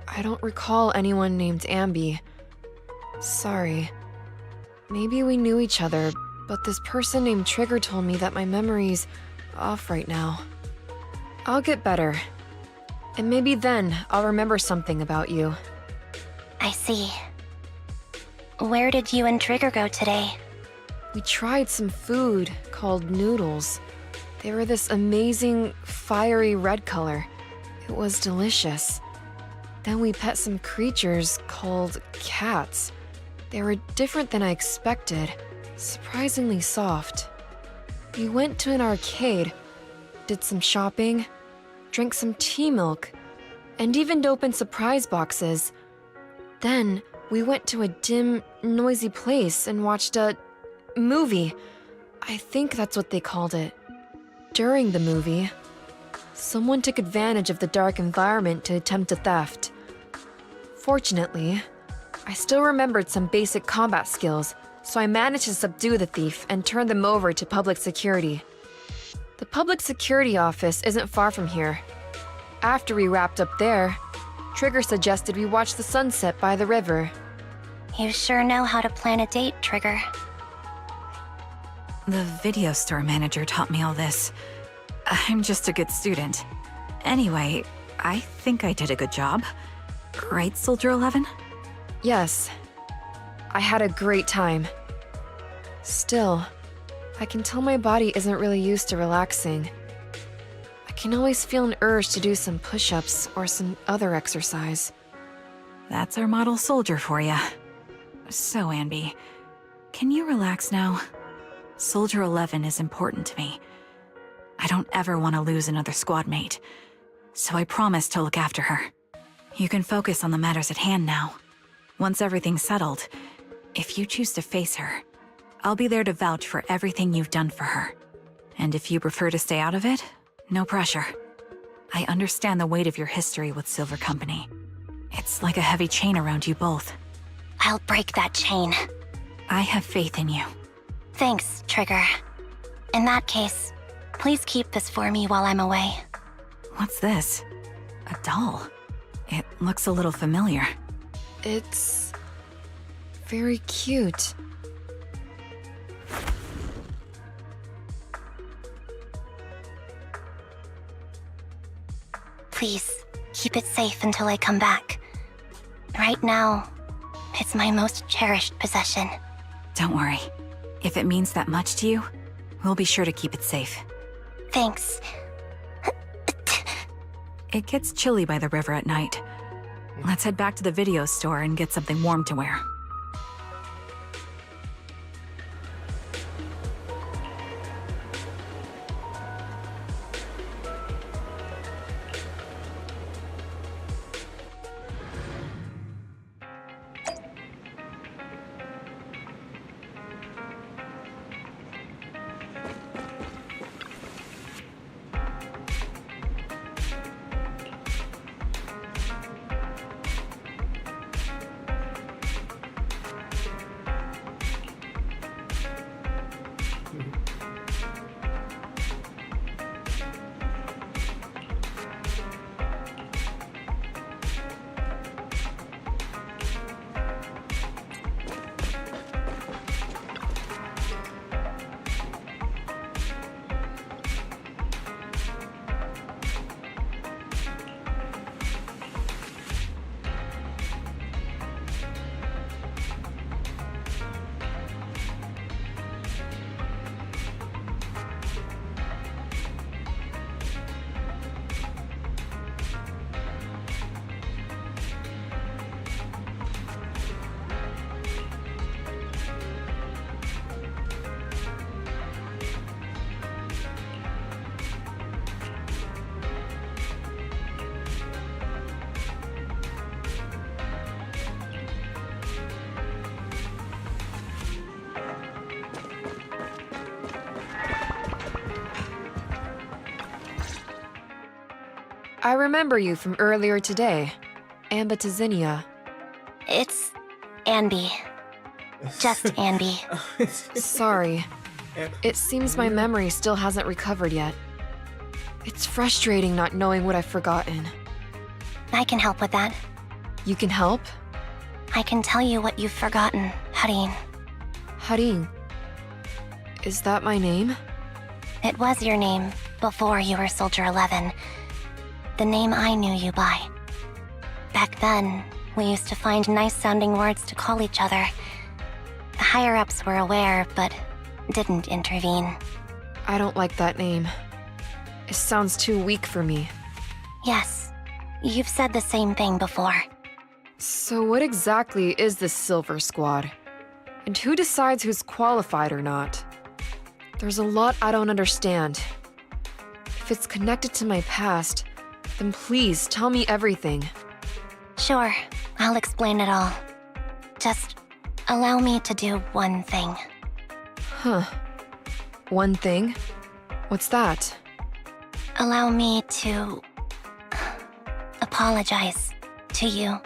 I don't recall anyone named Anby. Sorry. Maybe we knew each other, but this person named Trigger told me that my memory's off right now. I'll get better. And maybe then I'll remember something about you. I see. Where did you and Trigger go today? We tried some food called noodles. They were this amazing, fiery red color. It was delicious. Then we pet some creatures called cats. They were different than I expected, surprisingly soft. We went to an arcade, did some shopping, drank some tea milk, and even opened surprise boxes. Then we went to a dim, noisy place and watched a movie. I think that's what they called it. During the movie, someone took advantage of the dark environment to attempt a theft. Fortunately, I still remembered some basic combat skills, so I managed to subdue the thief and turn them over to public security. The public security office isn't far from here. After we wrapped up there, Trigger suggested we watch the sunset by the river. You sure know how to plan a date, Trigger. The video store manager taught me all this. I'm just a good student. Anyway, I think I did a good job. Right, Soldier 11? Yes. I had a great time. Still, I can tell my body isn't really used to relaxing. I can always feel an urge to do some push-ups or some other exercise. That's our model soldier for ya. So, Anby, can you relax now? Soldier 11 is important to me. I don't ever want to lose another squad mate, so I promise to look after her. You can focus on the matters at hand now. Once everything's settled, if you choose to face her, I'll be there to vouch for everything you've done for her. And if you prefer to stay out of it, no pressure. I understand the weight of your history with Silver Company. It's like a heavy chain around you both. I'll break that chain. I have faith in you. Thanks, Trigger. In that case, please keep this for me while I'm away. What's this? A doll? It looks a little familiar. It's very cute. Please, keep it safe until I come back. Right now, it's my most cherished possession. Don't worry. If it means that much to you, we'll be sure to keep it safe. Thanks. It gets chilly by the river at night. Let's head back to the video store and get something warm to wear. I remember you from earlier today. Anby. It's Anby. Just Anby. Sorry. It seems my memory still hasn't recovered yet. It's frustrating not knowing what I've forgotten. I can help with that. You can help? I can tell you what you've forgotten, Harin. Harin. Is that my name? It was your name before you were Soldier 11. The name I knew you by. Back then, we used to find nice-sounding words to call each other. The higher-ups were aware, but didn't intervene. I don't like that name. It sounds too weak for me. Yes, you've said the same thing before. So what exactly is this Silver Squad? And who decides who's qualified or not? There's a lot I don't understand. If it's connected to my past, then please tell me everything. Sure, I'll explain it all. Just allow me to do one thing. Huh. One thing? What's that? Allow me to apologize to you.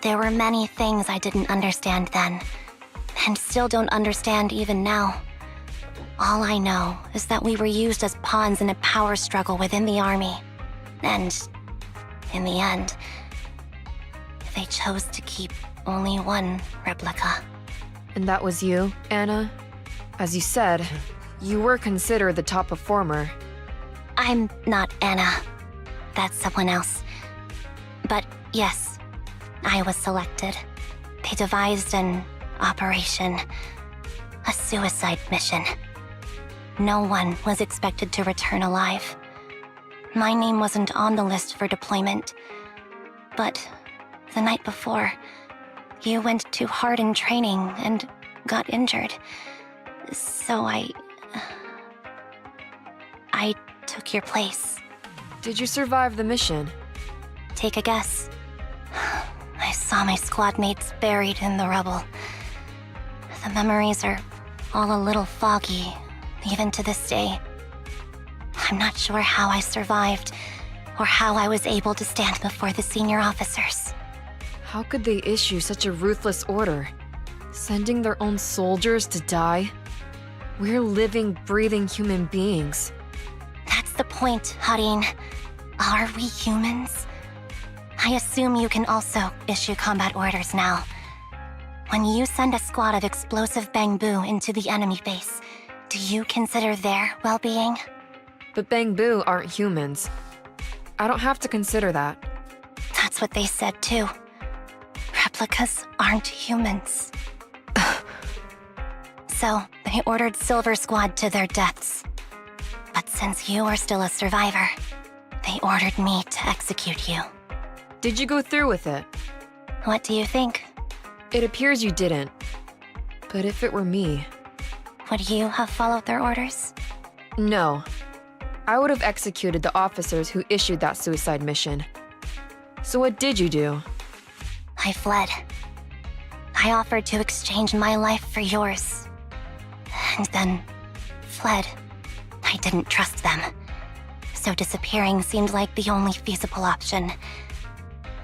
There were many things I didn't understand then, and still don't understand even now. All I know is that we were used as pawns in a power struggle within the army. And, in the end, they chose to keep only one replica. And that was you, Anna? As you said, you were considered the top performer. I'm not Anna. That's someone else. But yes, I was selected. They devised an operation. A suicide mission. No one was expected to return alive. My name wasn't on the list for deployment. But the night before, you went too hard in training and got injured. So I took your place. Did you survive the mission? Take a guess. I saw my squad mates buried in the rubble. The memories are all a little foggy, even to this day. I'm not sure how I survived, or how I was able to stand before the senior officers. How could they issue such a ruthless order? Sending their own soldiers to die? We're living, breathing human beings. That's the point, Harin. Are we humans? I assume you can also issue combat orders now. When you send a squad of explosive bamboo into the enemy base, do you consider their well-being? But Bangbu aren't humans. I don't have to consider that. That's what they said too. Replicas aren't humans. So, they ordered Silver Squad to their deaths. But since you are still a survivor, they ordered me to execute you. Did you go through with it? What do you think? It appears you didn't. But if it were me... Would you have followed their orders? No. I would have executed the officers who issued that suicide mission. So what did you do? I fled. I offered to exchange my life for yours. And then fled. I didn't trust them. So disappearing seemed like the only feasible option.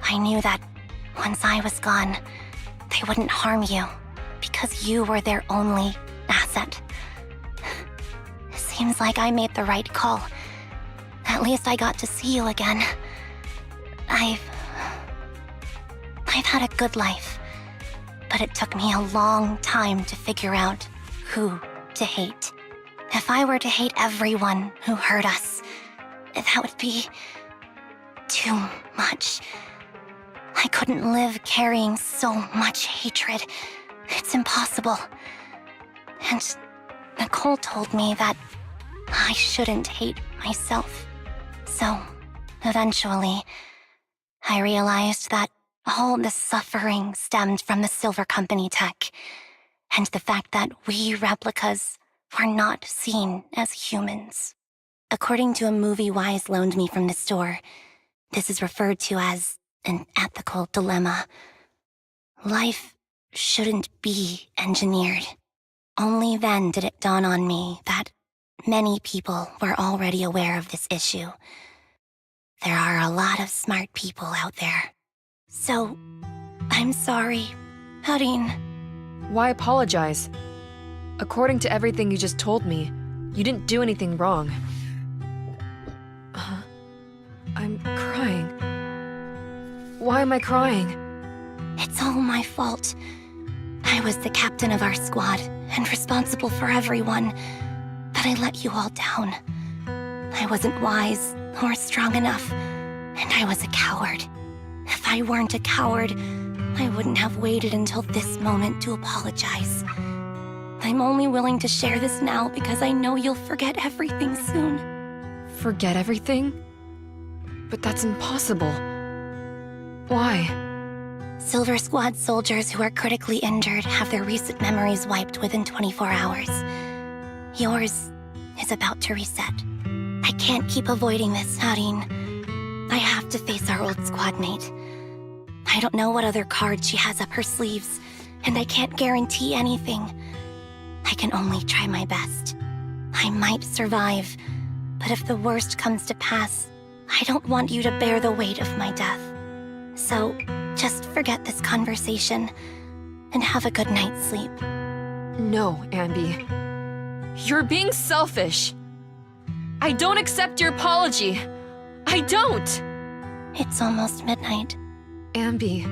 I knew that once I was gone, they wouldn't harm you because you were their only asset. Seems like I made the right call. At least I got to see you again. I've had a good life, but it took me a long time to figure out who to hate. If I were to hate everyone who hurt us, that would be too much. I couldn't live carrying so much hatred. It's impossible. And Nicole told me that I shouldn't hate myself. So, eventually, I realized that all the suffering stemmed from the Silver Company tech, and the fact that we replicas were not seen as humans. According to a movie Wise loaned me from the store, this is referred to as an ethical dilemma. Life shouldn't be engineered. Only then did it dawn on me that many people were already aware of this issue. There are a lot of smart people out there. So, I'm sorry, Harin. Why apologize? According to everything you just told me, you didn't do anything wrong. I'm crying. Why am I crying? It's all my fault. I was the captain of our squad and responsible for everyone, but I let you all down. I wasn't wise or strong enough, and I was a coward. If I weren't a coward, I wouldn't have waited until this moment to apologize. I'm only willing to share this now because I know you'll forget everything soon. Forget everything? But that's impossible. Why? Silver Squad soldiers who are critically injured have their recent memories wiped within 24 hours. Yours is about to reset. I can't keep avoiding this, Harin. I have to face our old squad mate. I don't know what other cards she has up her sleeves, and I can't guarantee anything. I can only try my best. I might survive, but if the worst comes to pass, I don't want you to bear the weight of my death. So, just forget this conversation, and have a good night's sleep. No, Anby. You're being selfish. I don't accept your apology. I don't! It's almost midnight. Anby.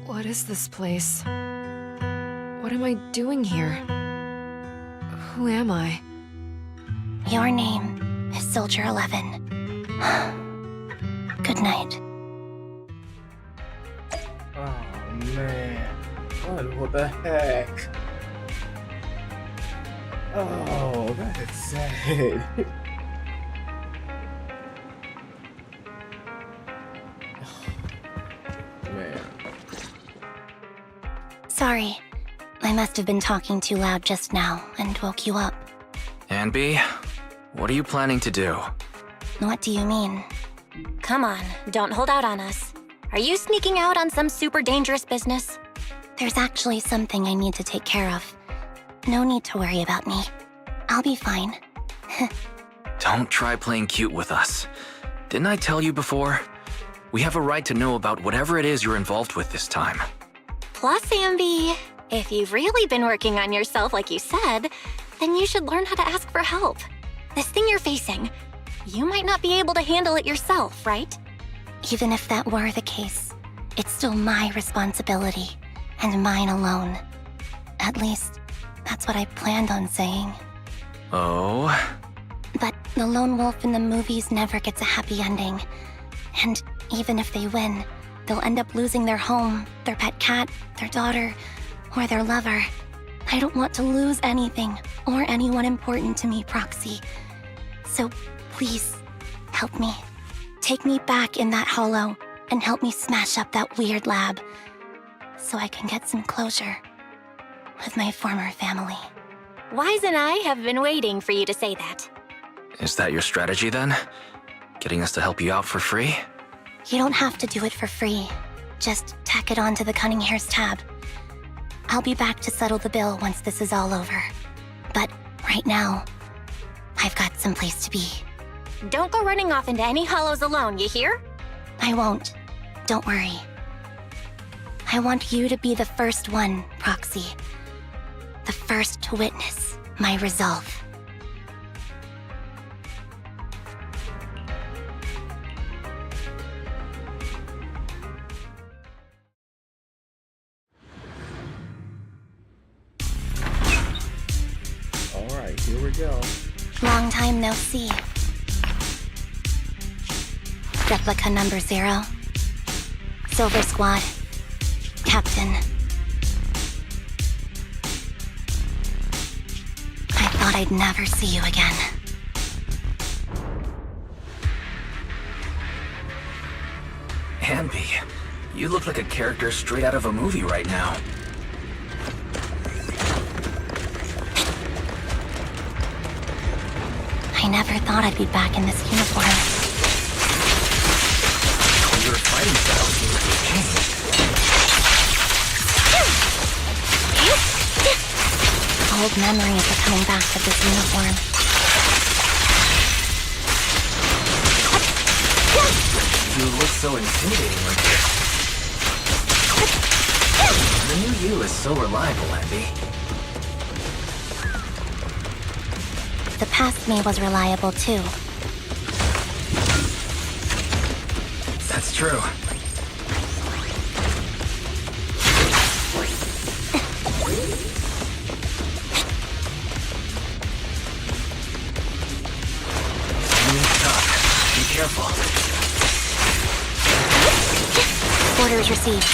What is this place? What am I doing here? Who am I? Your name is Soldier 11. Good night. Oh man, what the heck? Oh, that is sad. Man. Sorry, I must have been talking too loud just now and woke you up. Anby, what are you planning to do? What do you mean? Come on, don't hold out on us. Are you sneaking out on some super dangerous business? There's actually something I need to take care of. No need to worry about me. I'll be fine. Don't try playing cute with us. Didn't I tell you before? We have a right to know about whatever it is you're involved with this time. Plus, Anby, if you've really been working on yourself like you said, then you should learn how to ask for help. This thing you're facing, you might not be able to handle it yourself, right? Even if that were the case, it's still my responsibility, and mine alone. At least, that's what I planned on saying. Oh? But the lone wolf in the movies never gets a happy ending. And even if they win, they'll end up losing their home, their pet cat, their daughter, or their lover. I don't want to lose anything, or anyone important to me, Proxy. So please, help me. Take me back in that hollow, and help me smash up that weird lab, so I can get some closure with my former family. Wise and I have been waiting for you to say that. Is that your strategy then? Getting us to help you out for free? You don't have to do it for free. Just tack it onto the Cunning Hair's tab. I'll be back to settle the bill once this is all over. But right now, I've got someplace to be. Don't go running off into any hollows alone, you hear? I won't. Don't worry. I want you to be the first one, Proxy. The first to witness my resolve. Alright, here we go. Long time no see. Replica number 0. Silver Squad. Captain. I thought I'd never see you again. Anby, you look like a character straight out of a movie right now. never thought I'd be back in this uniform. Your fighting style seems to have changed. Old memories are coming back to this uniform. You look so intimidating like this. The new you is so reliable, Anby. The past me was reliable too. That's true. Be careful. Orders received.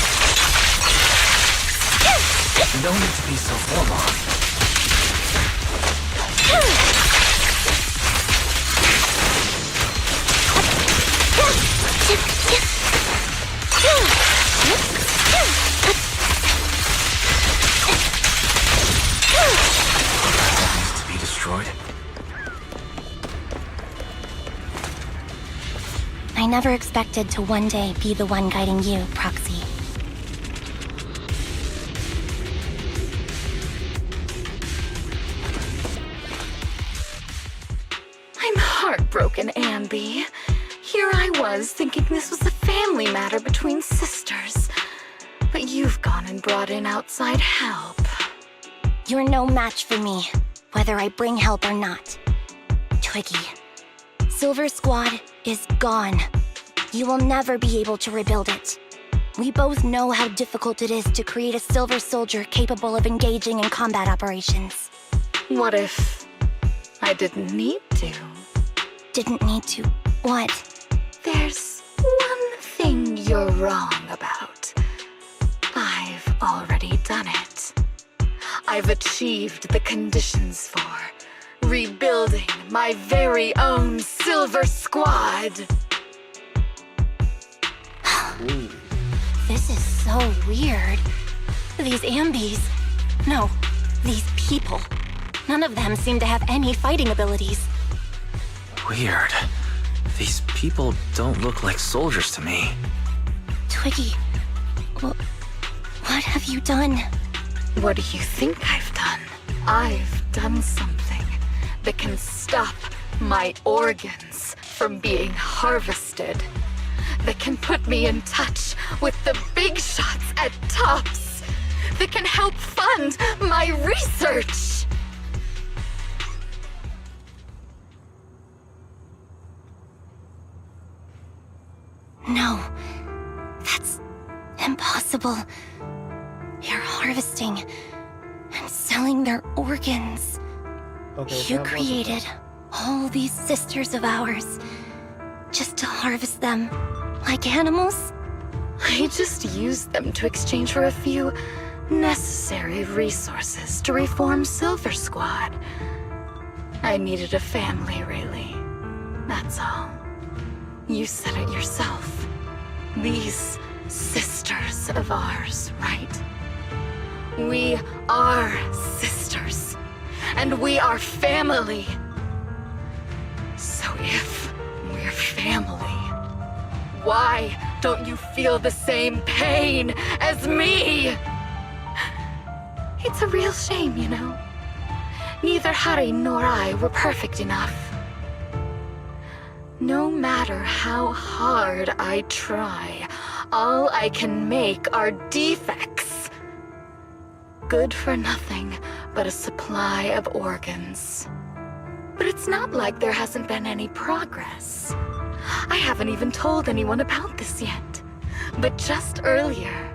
You don't need to be so formal. Needs to be destroyed. I never expected to one day be the one guiding you, Proxy. I'm heartbroken, Anby. Here I was thinking this was a family matter between sisters. But you've gone and brought in outside help. You're no match for me, whether I bring help or not. Twiggy, Silver Squad is gone. You will never be able to rebuild it. We both know how difficult it is to create a Silver Soldier capable of engaging in combat operations. What if I didn't need to? Didn't need to. What? There's one thing you're wrong about. I've already done it. I've achieved the conditions for rebuilding my very own Silver Squad. This is so weird. These Ambys. No, these people. None of them seem to have any fighting abilities. Weird. These people don't look like soldiers to me. Twiggy, what have you done? What do you think I've done? I've done something that can stop my organs from being harvested. That can put me in touch with the big shots at Tops. That can help fund my research. No, that's impossible. You're harvesting and selling their organs. Okay, You that wasn't created all these sisters of ours just to harvest them like animals? I just used them to exchange for a few necessary resources to reform Silver Squad. I needed a family, really. That's all. You said it yourself. These sisters of ours, right? We are sisters. And we are family. So if we're family, why don't you feel the same pain as me? It's a real shame, you know. Neither Harry nor I were perfect enough. No matter how hard I try, all I can make are defects. Good for nothing but a supply of organs. But it's not like there hasn't been any progress. I haven't even told anyone about this yet. But just earlier,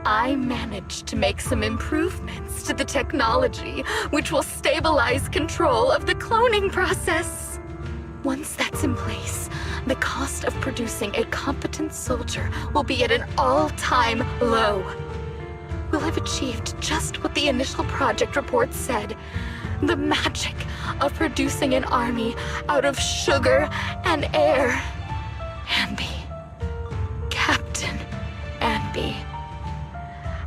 I managed to make some improvements to the technology which will stabilize control of the cloning process. Once that's in place, the cost of producing a competent soldier will be at an all-time low. We'll have achieved just what the initial project report said. The magic of producing an army out of sugar and air. Anby. Captain Anby.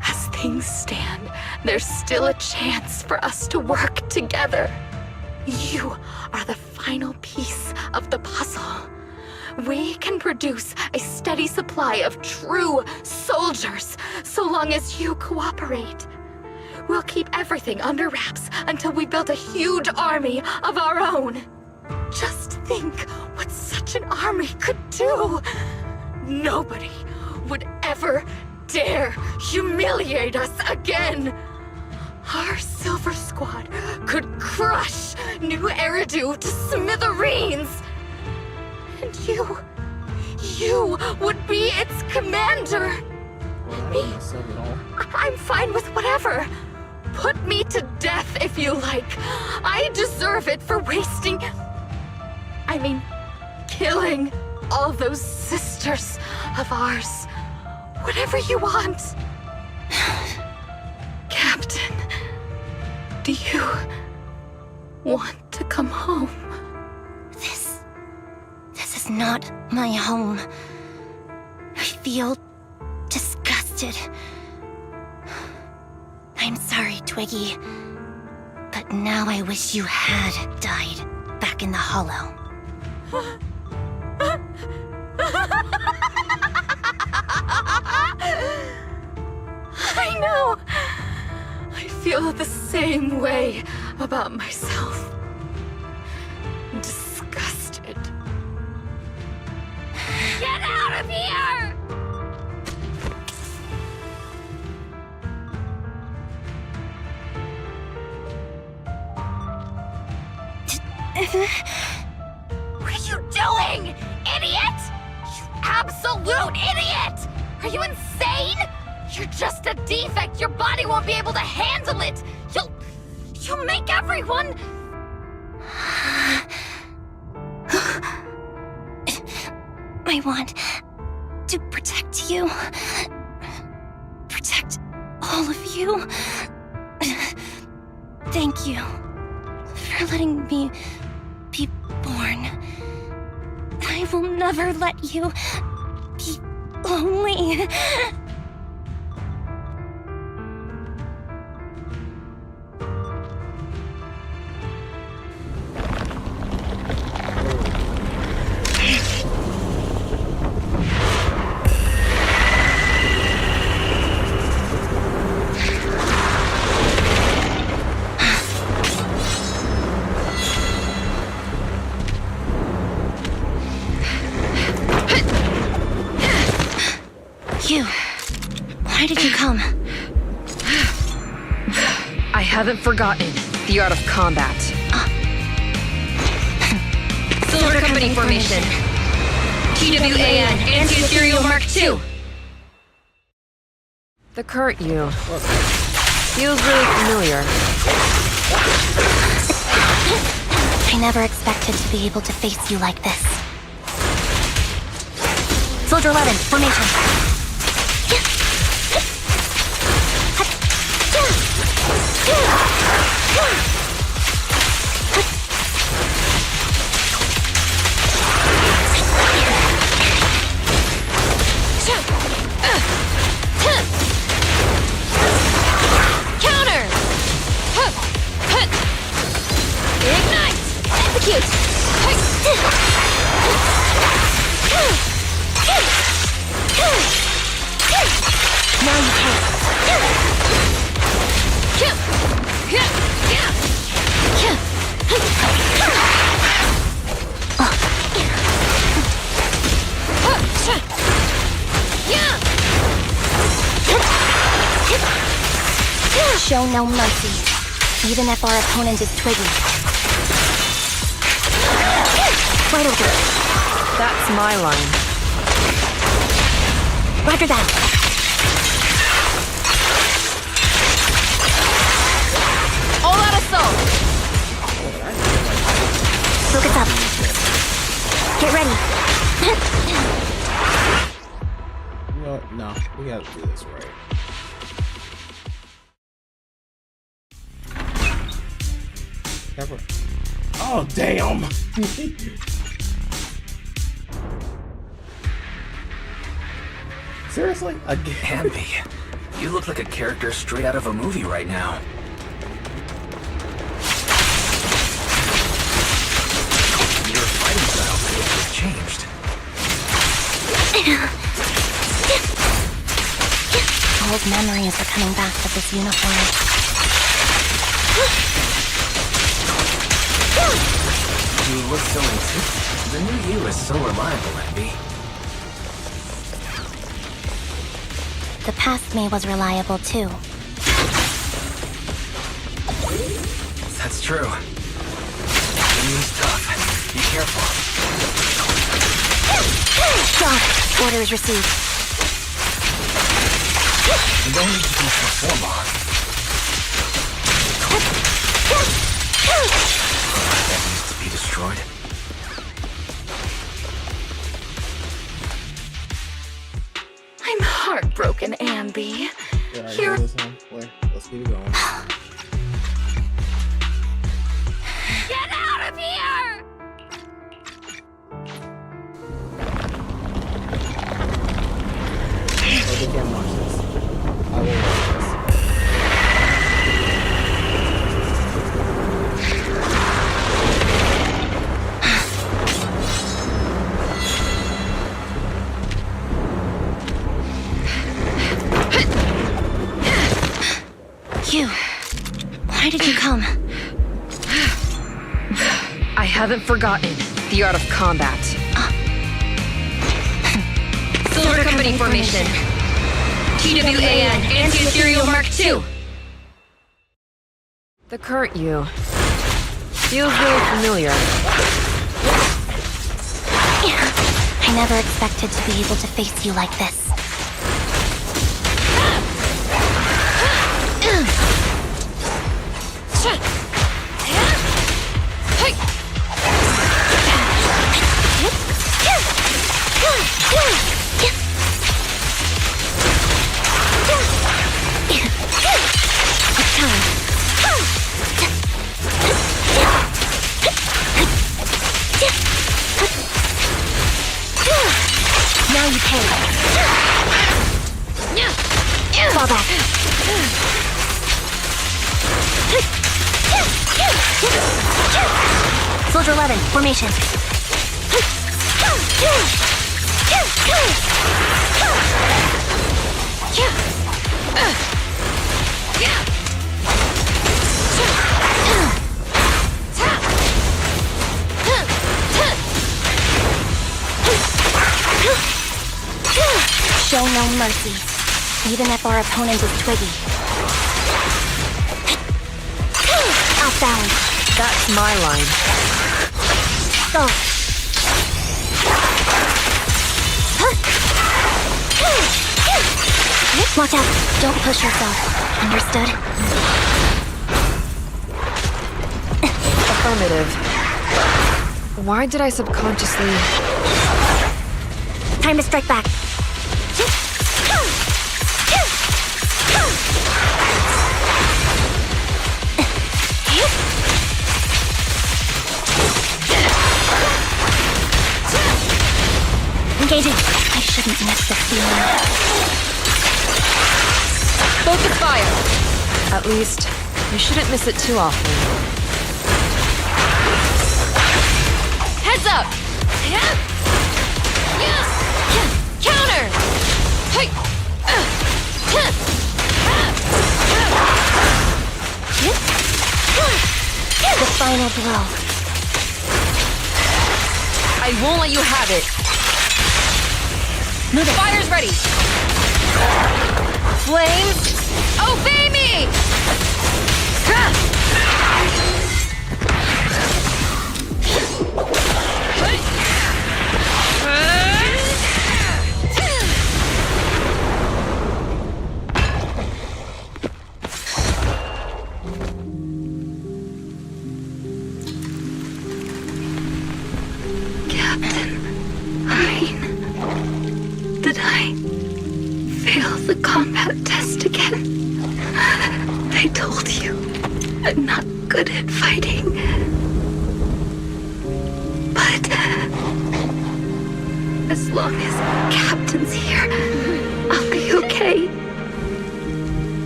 As things stand, there's still a chance for us to work together. You are the final piece of the puzzle. We can produce a steady supply of true soldiers so long as you cooperate. We'll keep everything under wraps until we build a huge army of our own. Just think what such an army could do. Nobody would ever dare humiliate us again. Our Silver Squad could crush New Eridu to smithereens. And you would be its commander. Me, I'm fine with whatever. Put me to death if you like. I deserve it for killing all those sisters of ours. Whatever you want. Captain, do you want to come home? This is not my home. I feel disgusted. I'm sorry, Twiggy. But now I wish you had died back in the Hollow. I know. I feel the same way about myself. Disgusted. Get out of here! What are you doing, idiot? You absolute idiot! Are you insane? You're just a defect. Your body won't be able to handle it. You'll make everyone... I want to protect you. Protect all of you. Thank you for letting me be born. I will never let you be lonely. Why did you come? I haven't forgotten the art of combat. Silver Company formation. TWAN, Anti-Ethereal Mark II. The current you feels really familiar. I never expected to be able to face you like this. Soldier 11, formation. Counter! Ignite! Execute! Now you can. Show no mercy, even if our opponent is Twiggy. Right over. That's my line. Roger that. All out assault! Focus up. Get ready. You know what? No, we gotta do this right. Never. Oh, damn! Seriously? Again? Anby, you look like a character straight out of a movie right now. old memories are coming back with this uniform. You look so intense. The new you is so reliable, Anby. The past me was reliable too. That's true. Enemy's tough. Be careful. Stop! Orders received. You don't need to be so formal. That needs to be destroyed. I'm heartbroken, Anby. Yeah, I Here- know this one. Wait, let's keep it going. Get out of here! Oh, they can't watch this. I will watch this. You. Why did you come? I haven't forgotten the art of combat. Silver Company formation. TWAN, Anti-Ethereal Mark II. The current you feels really familiar. I never expected to be able to face you like this. Now you pay. Fall back. Soldier 11, formation. Show no mercy, even if our opponent is twiggy. Outbound. That's my line. Go. Watch out. Don't push yourself. Understood? Affirmative. Why did I subconsciously... Time to strike back. Engaging. I shouldn't miss this feeling. Focus fire! At least, you shouldn't miss it too often. Heads up! Counter! The final blow. I won't let you have it. Move it. Fire's ready! Flames, obey me! Did I fail the combat test again? I told you I'm not good at fighting. But as long as Captain's here, I'll be okay.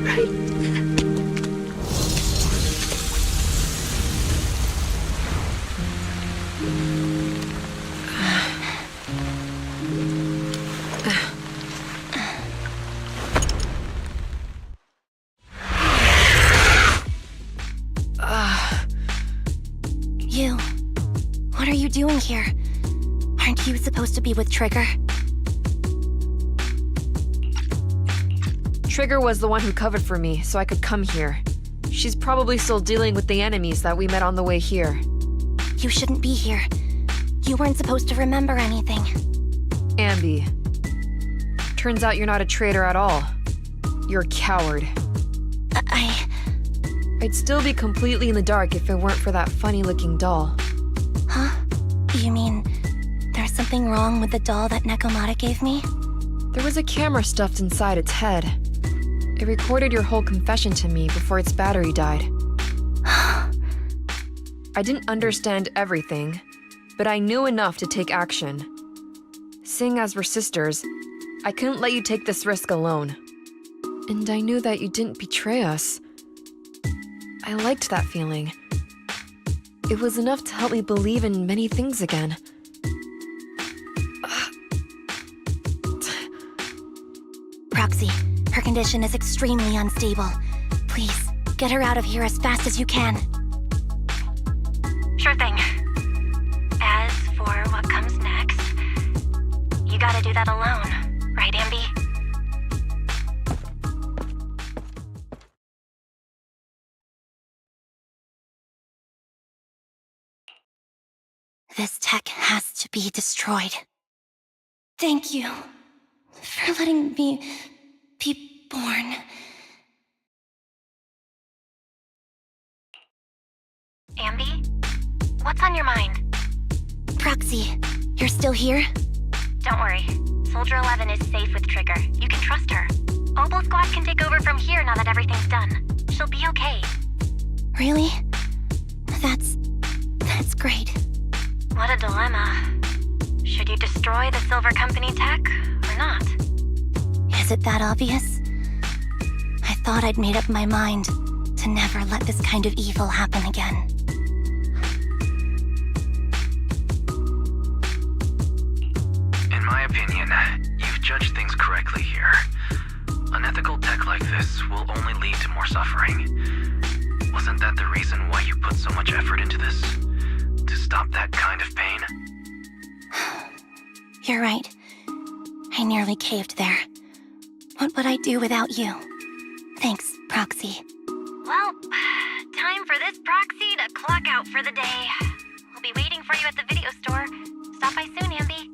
Right? doing here? Aren't you supposed to be with Trigger? Trigger was the one who covered for me, so I could come here. She's probably still dealing with the enemies that we met on the way here. You shouldn't be here. You weren't supposed to remember anything. Anby. Turns out you're not a traitor at all. You're a coward. I'd still be completely in the dark if it weren't for that funny-looking doll. Huh? You mean there's something wrong with the doll that Nekomata gave me? There was a camera stuffed inside its head. It recorded your whole confession to me before its battery died. I didn't understand everything, but I knew enough to take action. Seeing as we're sisters, I couldn't let you take this risk alone. And I knew that you didn't betray us. I liked that feeling. It was enough to help me believe in many things again. Proxy, her condition is extremely unstable. Please, get her out of here as fast as you can. Sure thing. As for what comes next, you gotta do that alone, right, Anby? This tech has to be destroyed. Thank you for letting me be born. Anby? What's on your mind? Proxy, you're still here? Don't worry. Soldier 11 is safe with Trigger. You can trust her. Oboe Squad can take over from here now that everything's done. She'll be okay. Really? That's great. What a dilemma. Should you destroy the Silver Company tech, or not? Is it that obvious? I thought I'd made up my mind to never let this kind of evil happen again. In my opinion, you've judged things correctly here. Unethical tech like this will only lead to more suffering. Wasn't that the reason why you put so much effort into this? To stop that kind of pain? You're right. I nearly caved there. What would I do without you? Thanks, Proxy. Well, time for this Proxy to clock out for the day. We'll be waiting for you at the video store. Stop by soon, Anby.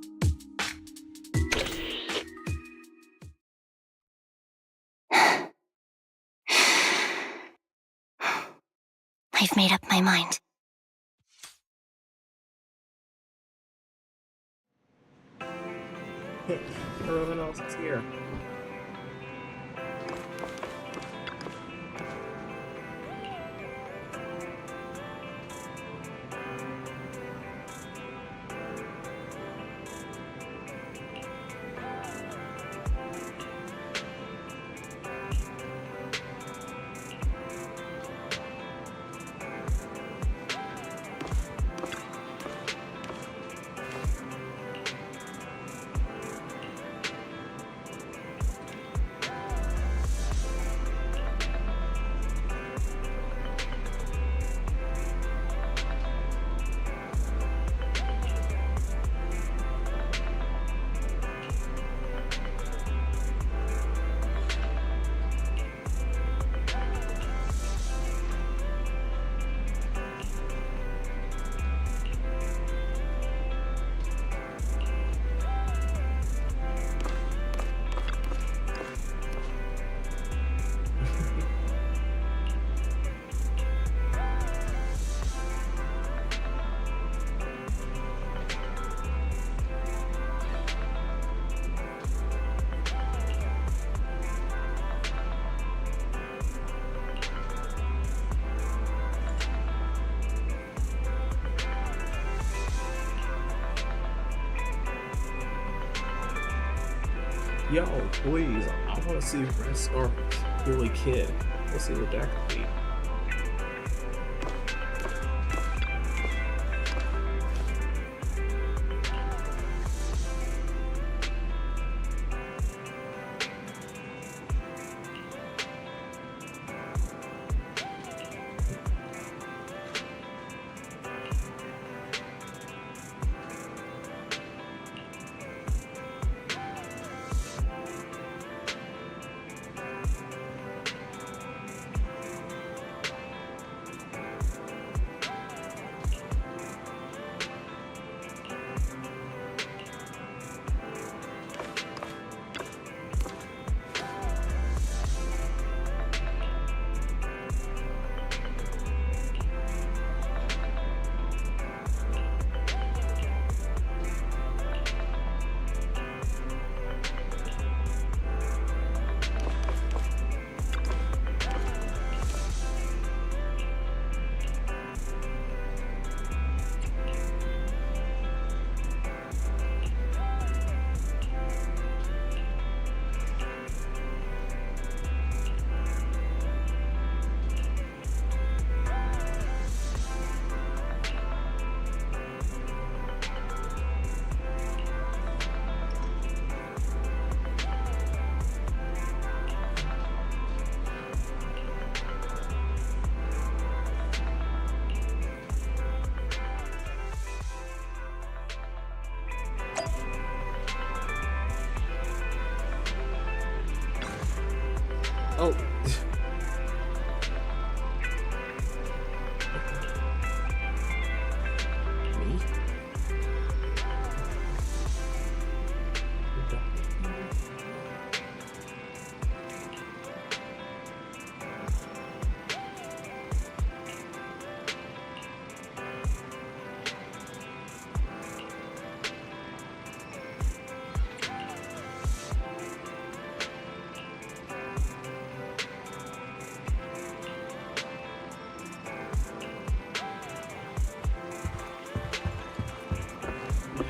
I've made up my mind. Everyone else is here. Yo, please, I want to see Red Scarf Billy Kid. Let's see what that could be.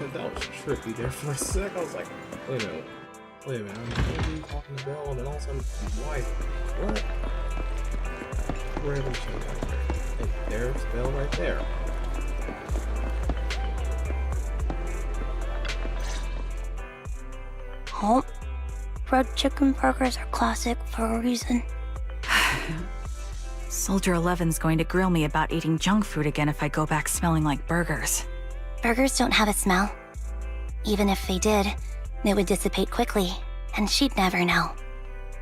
That was trippy there for a sec. I was like, wait a minute. I'm totally talking to Belle, and then all of a sudden, why is it? What? Random change out there. And there's Belle right there. Oh, red chicken burgers are classic for a reason. Soldier 11's going to grill me about eating junk food again if I go back smelling like burgers. Burgers don't have a smell. Even if they did, it would dissipate quickly, and she'd never know.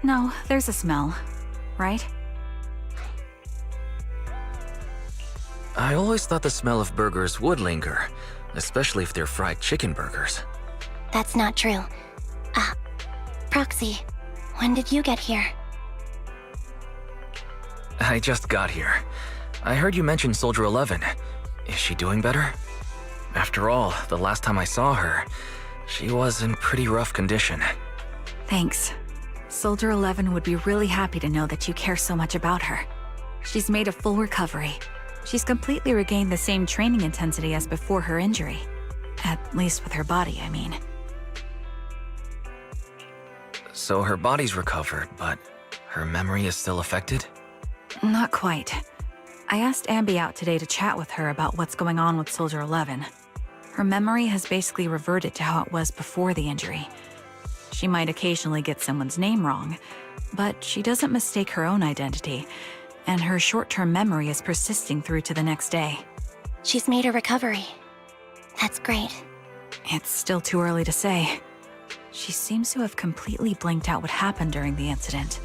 No, there's a smell, right? I always thought the smell of burgers would linger, especially if they're fried chicken burgers. That's not true. Proxy, when did you get here? I just got here. I heard you mention Soldier 11. Is she doing better? After all, the last time I saw her, she was in pretty rough condition. Thanks. Soldier 11 would be really happy to know that you care so much about her. She's made a full recovery. She's completely regained the same training intensity as before her injury. At least with her body, I mean. So her body's recovered, but her memory is still affected? Not quite. I asked Anby out today to chat with her about what's going on with Soldier 11. Her memory has basically reverted to how it was before the injury. She might occasionally get someone's name wrong, but she doesn't mistake her own identity, and her short-term memory is persisting through to the next day. She's made a recovery. That's great. It's still too early to say. She seems to have completely blanked out what happened during the incident,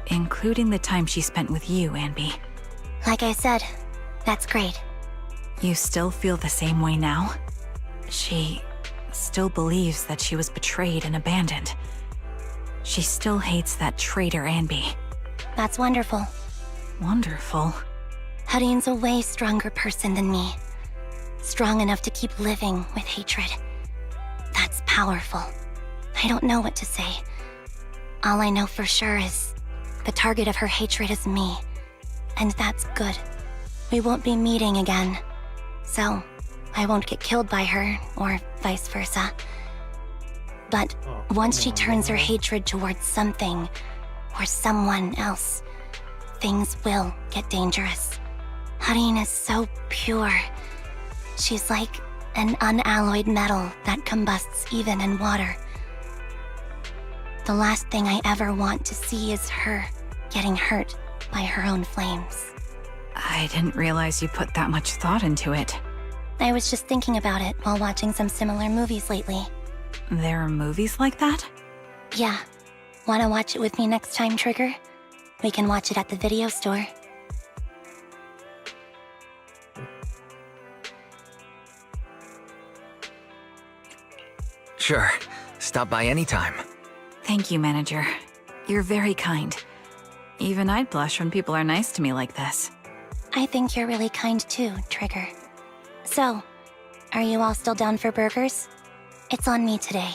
including the time she spent with you, Anby. Like I said, that's great. You still feel the same way now? She still believes that she was betrayed and abandoned. She still hates that traitor Anby. That's wonderful. Wonderful. Hadine's a way stronger person than me. Strong enough to keep living with hatred. That's powerful. I don't know what to say. All I know for sure is the target of her hatred is me. And that's good. We won't be meeting again. So, I won't get killed by her, or vice versa. But once she turns her hatred towards something, or someone else, things will get dangerous. Hadine is so pure. She's like an unalloyed metal that combusts even in water. The last thing I ever want to see is her getting hurt by her own flames. I didn't realize you put that much thought into it. I was just thinking about it while watching some similar movies lately. There are movies like that? Yeah. Wanna watch it with me next time, Trigger? We can watch it at the video store. Sure. Stop by anytime. Thank you, Manager. You're very kind. Even I'd blush when people are nice to me like this. I think you're really kind too, Trigger. So, are you all still down for burgers? It's on me today.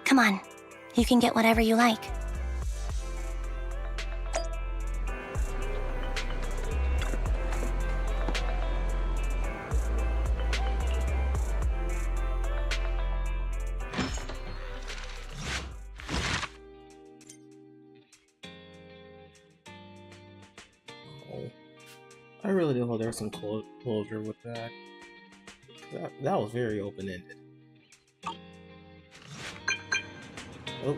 Come on, you can get whatever you like. I really do hope there's some closure with that. That was very open-ended. Oh.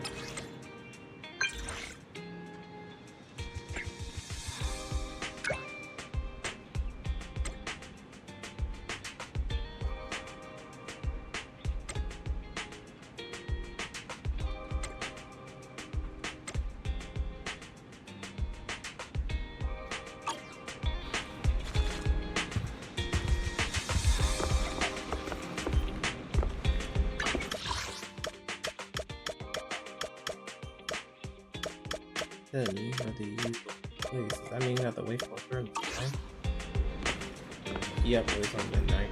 Then you have to use the place. Does that mean you have to wait for a certain time? You have to wait till midnight.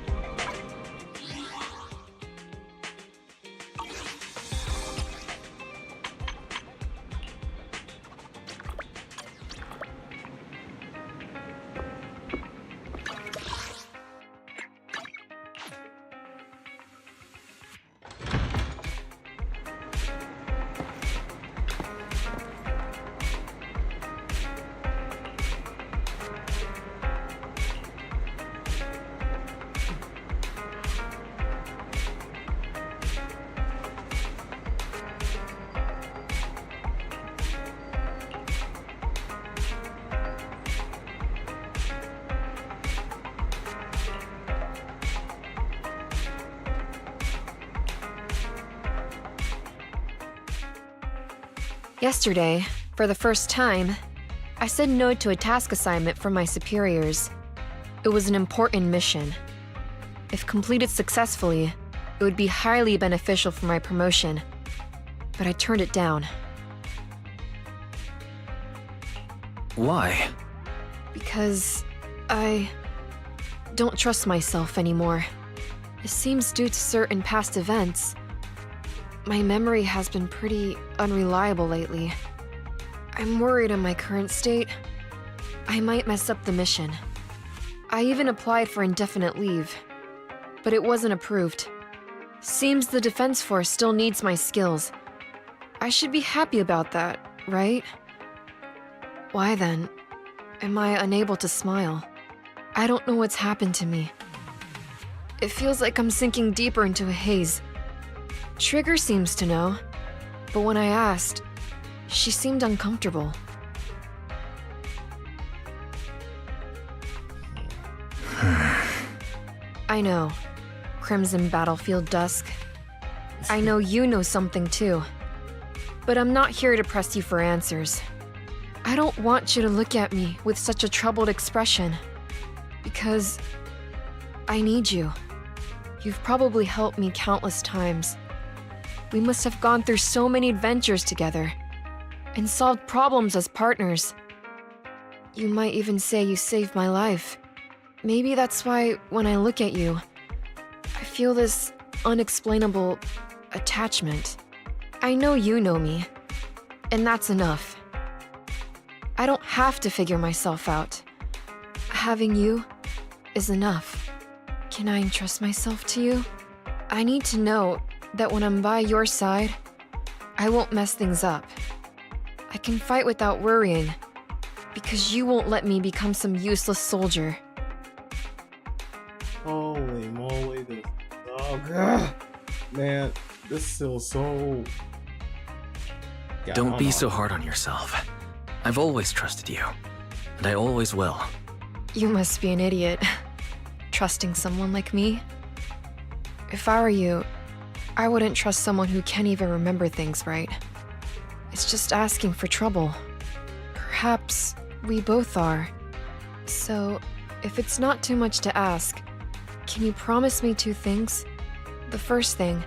Yesterday, for the first time, I said no to a task assignment from my superiors. It was an important mission. If completed successfully, it would be highly beneficial for my promotion, but I turned it down. Why? Because I don't trust myself anymore. It seems due to certain past events. My memory has been pretty unreliable lately. I'm worried in my current state. I might mess up the mission. I even applied for indefinite leave, but it wasn't approved. Seems the Defense Force still needs my skills. I should be happy about that, right? Why then am I unable to smile? I don't know what's happened to me. It feels like I'm sinking deeper into a haze. Trigger seems to know, but when I asked, she seemed uncomfortable. I know, Crimson Battlefield Dusk. I know you know something too. But I'm not here to press you for answers. I don't want you to look at me with such a troubled expression. Because I need you. You've probably helped me countless times. We must have gone through so many adventures together and solved problems as partners. You might even say you saved my life. Maybe that's why when I look at you, I feel this unexplainable attachment. I know you know me, and that's enough. I don't have to figure myself out. Having you is enough. Can I entrust myself to you? I need to know that when I'm by your side, I won't mess things up. I can fight without worrying, because you won't let me become some useless soldier. Holy moly, this dog. Man, this feels so... Don't be so hard on yourself. I've always trusted you, and I always will. You must be an idiot, trusting someone like me. If I were you, I wouldn't trust someone who can't even remember things right. It's just asking for trouble. Perhaps we both are. So, if it's not too much to ask, can you promise me 2 things? The first thing,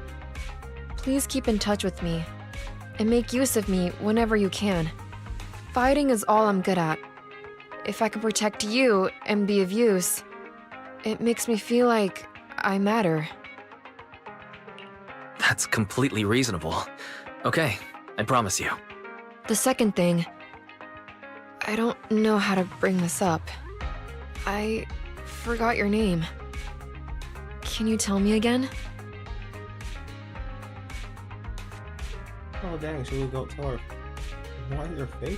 please keep in touch with me, and make use of me whenever you can. Fighting is all I'm good at. If I can protect you and be of use, it makes me feel like I matter. That's completely reasonable. Okay, I promise you. The second thing, I don't know how to bring this up. I forgot your name. Can you tell me again? Oh dang, should we go tell her why they're faking?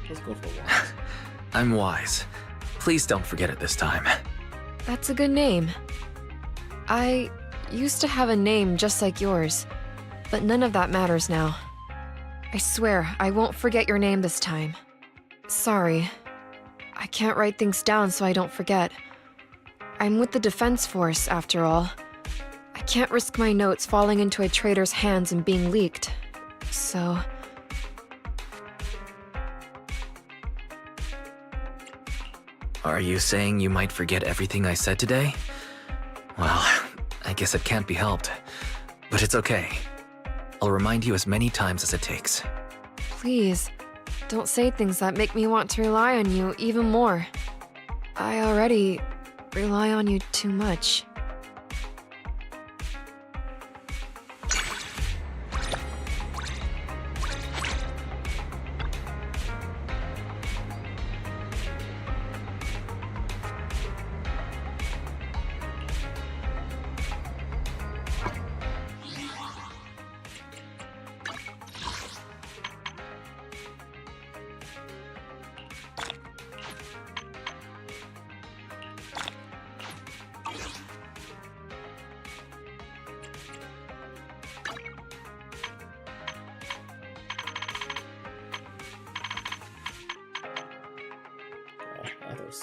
Let's go for Wise. I'm Wise. Please don't forget it this time. That's a good name. I used to have a name just like yours, but none of that matters now. I swear I won't forget your name this time. Sorry. I can't write things down so I don't forget. I'm with the Defense Force, after all. I can't risk my notes falling into a traitor's hands and being leaked. So... Are you saying you might forget everything I said today? Well, I guess it can't be helped. But it's okay. I'll remind you as many times as it takes. Please, don't say things that make me want to rely on you even more. I already rely on you too much.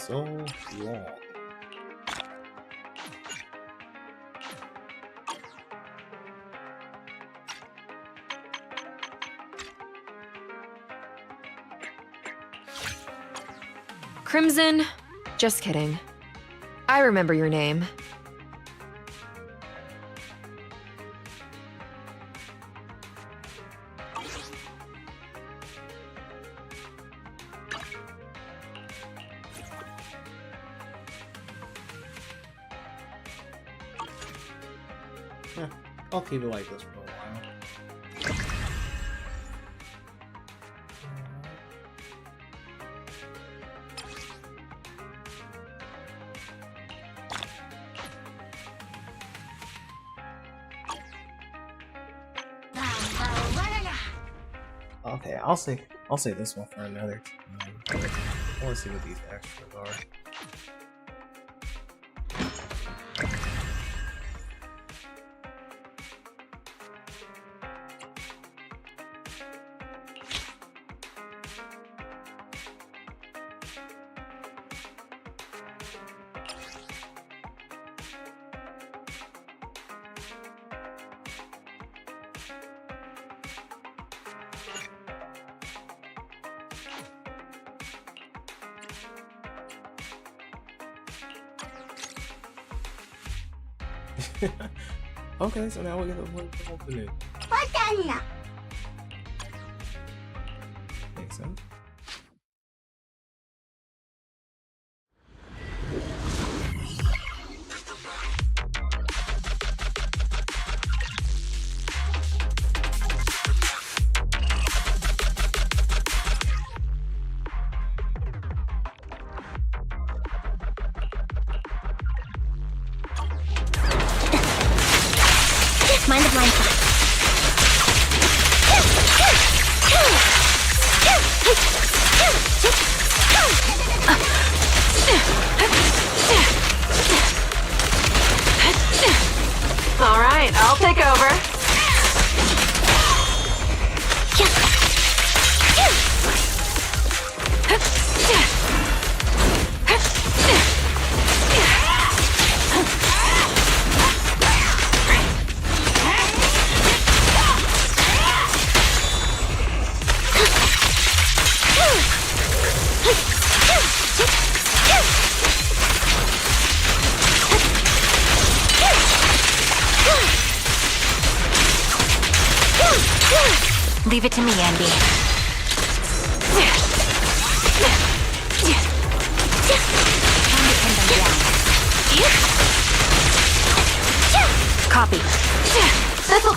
so long. Crimson? Just kidding. I remember your name. Yeah, I'll keep it like this for a while. Okay, I'll say this one for another time. I want to see what these extras are. Okay, so now we're gonna open it. Makes sense. Mind the blind spot. All right, I'll take over. Leave it to me, Anby. Copy. This'll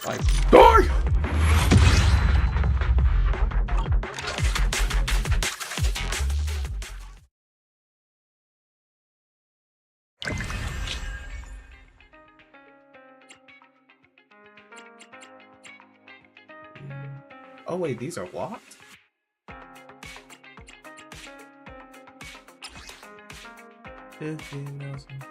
Like, die! Oh wait, these are locked? $15,000.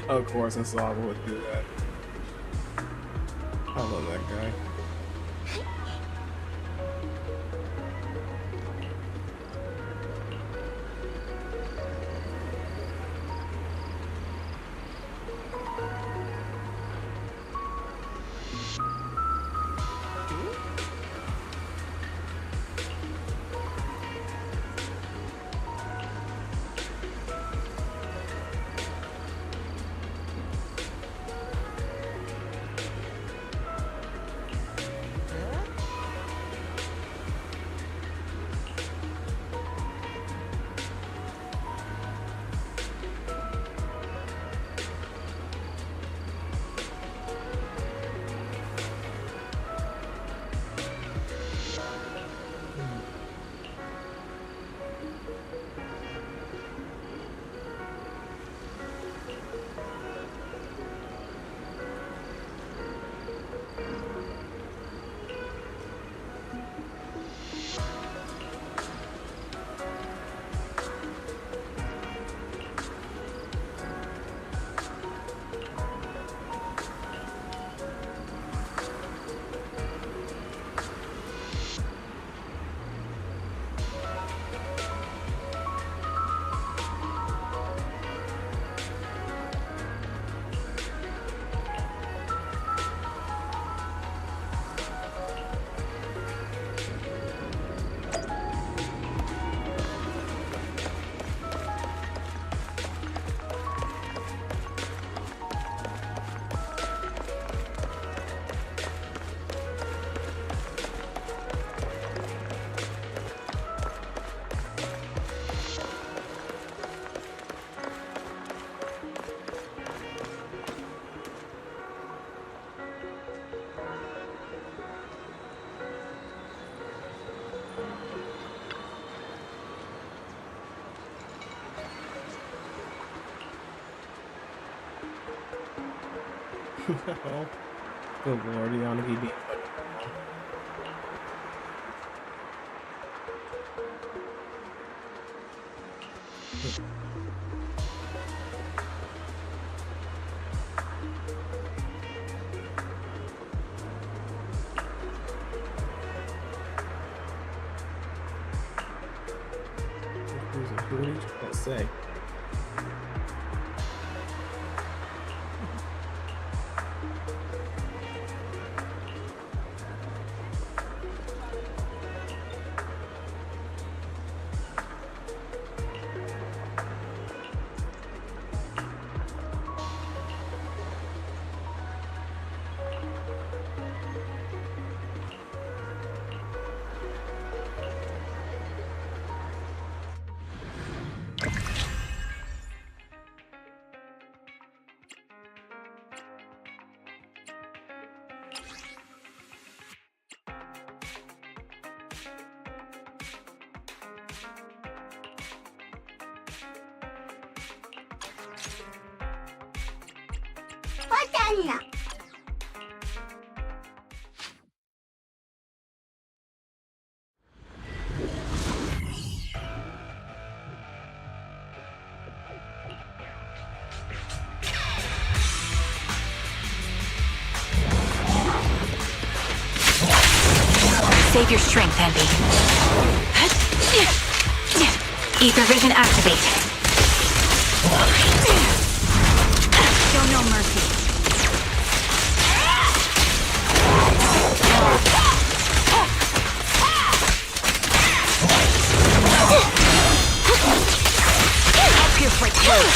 Of course, I saw would do that. I love that guy. Oh, good lord, you wanna keep being What are you trying to say? Save your strength, Anby. Ether vision activate. Show no mercy. I'll pierce right through.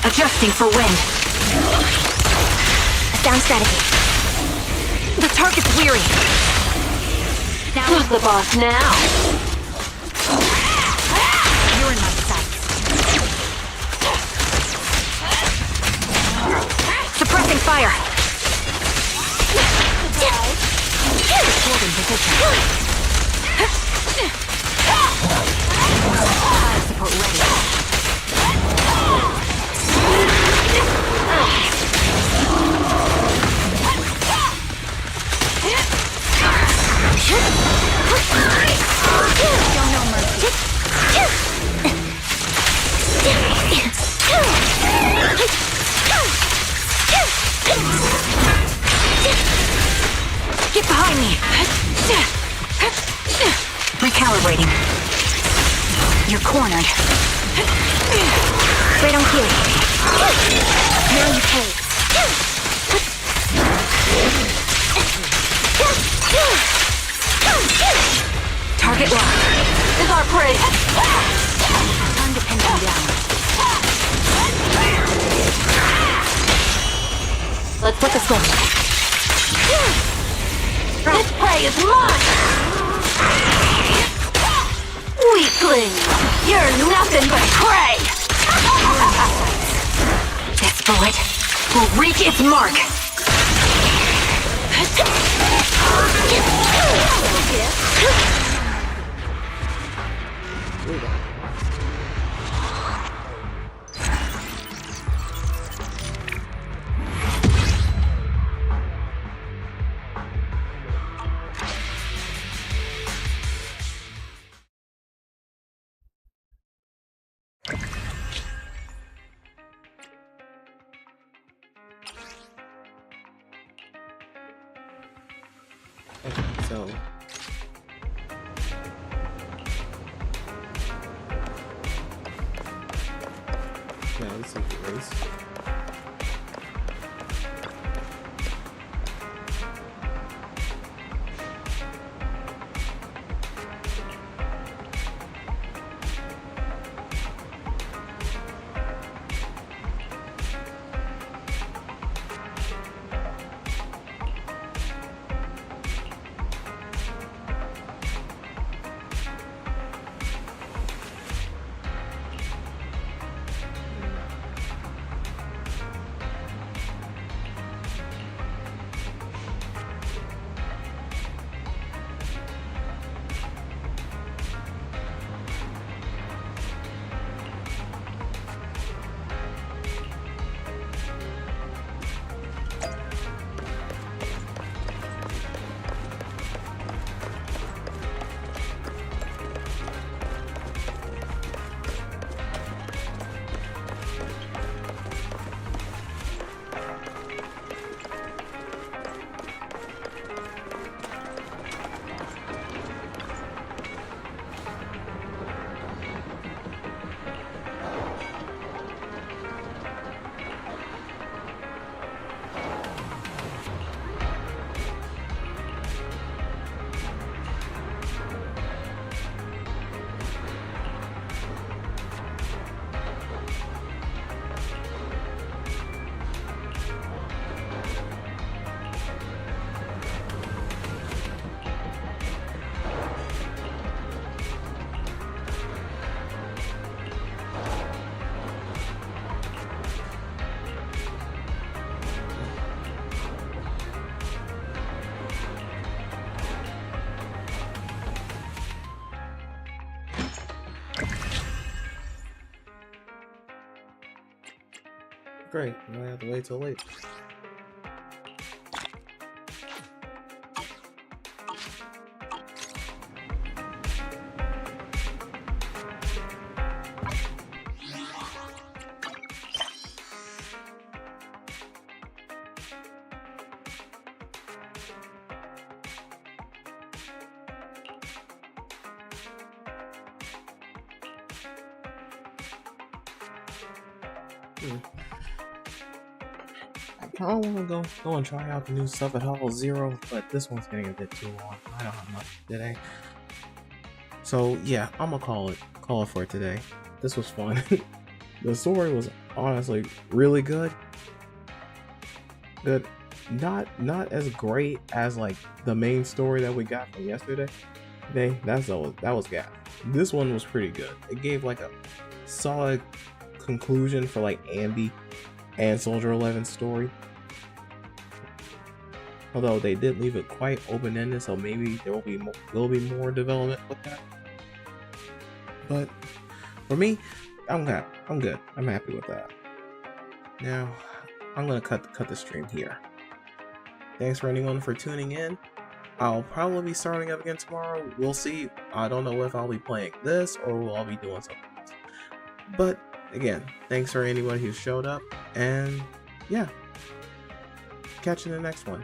Adjusting for wind. Sound strategy. The target's weary. Now who's the boss now? You're in my sights. Suppressing fire. Hold in position. Fire support ready. Show no mercy. Get behind me. Recalibrating. You're cornered. Right on cue. Now you pay. Target locked. Is our prey. Time to pin them down. Let's put the switch. This prey is mine! Weakling! You're nothing but prey! This bullet will reach its mark! So now this is the race. Great, I might have to wait till late. I probably want to go and try out the new stuff at Hollow Zero, but this one's getting a bit too long. I don't have much today. So yeah, I'm gonna call it for today. This was fun. The story was honestly really good. Good. Not as great as like the main story that we got from yesterday. That was gas. This one was pretty good. It gave like a solid conclusion for like Anby and Soldier 11's story. Although they did leave it quite open-ended, so maybe there will be more development with that. But for me, I'm good. I'm happy with that. Now, I'm gonna cut the stream here. Thanks for anyone for tuning in. I'll probably be starting up again tomorrow. We'll see. I don't know if I'll be playing this or will I be doing something else. But again, thanks for anyone who showed up, and yeah, catch you in the next one.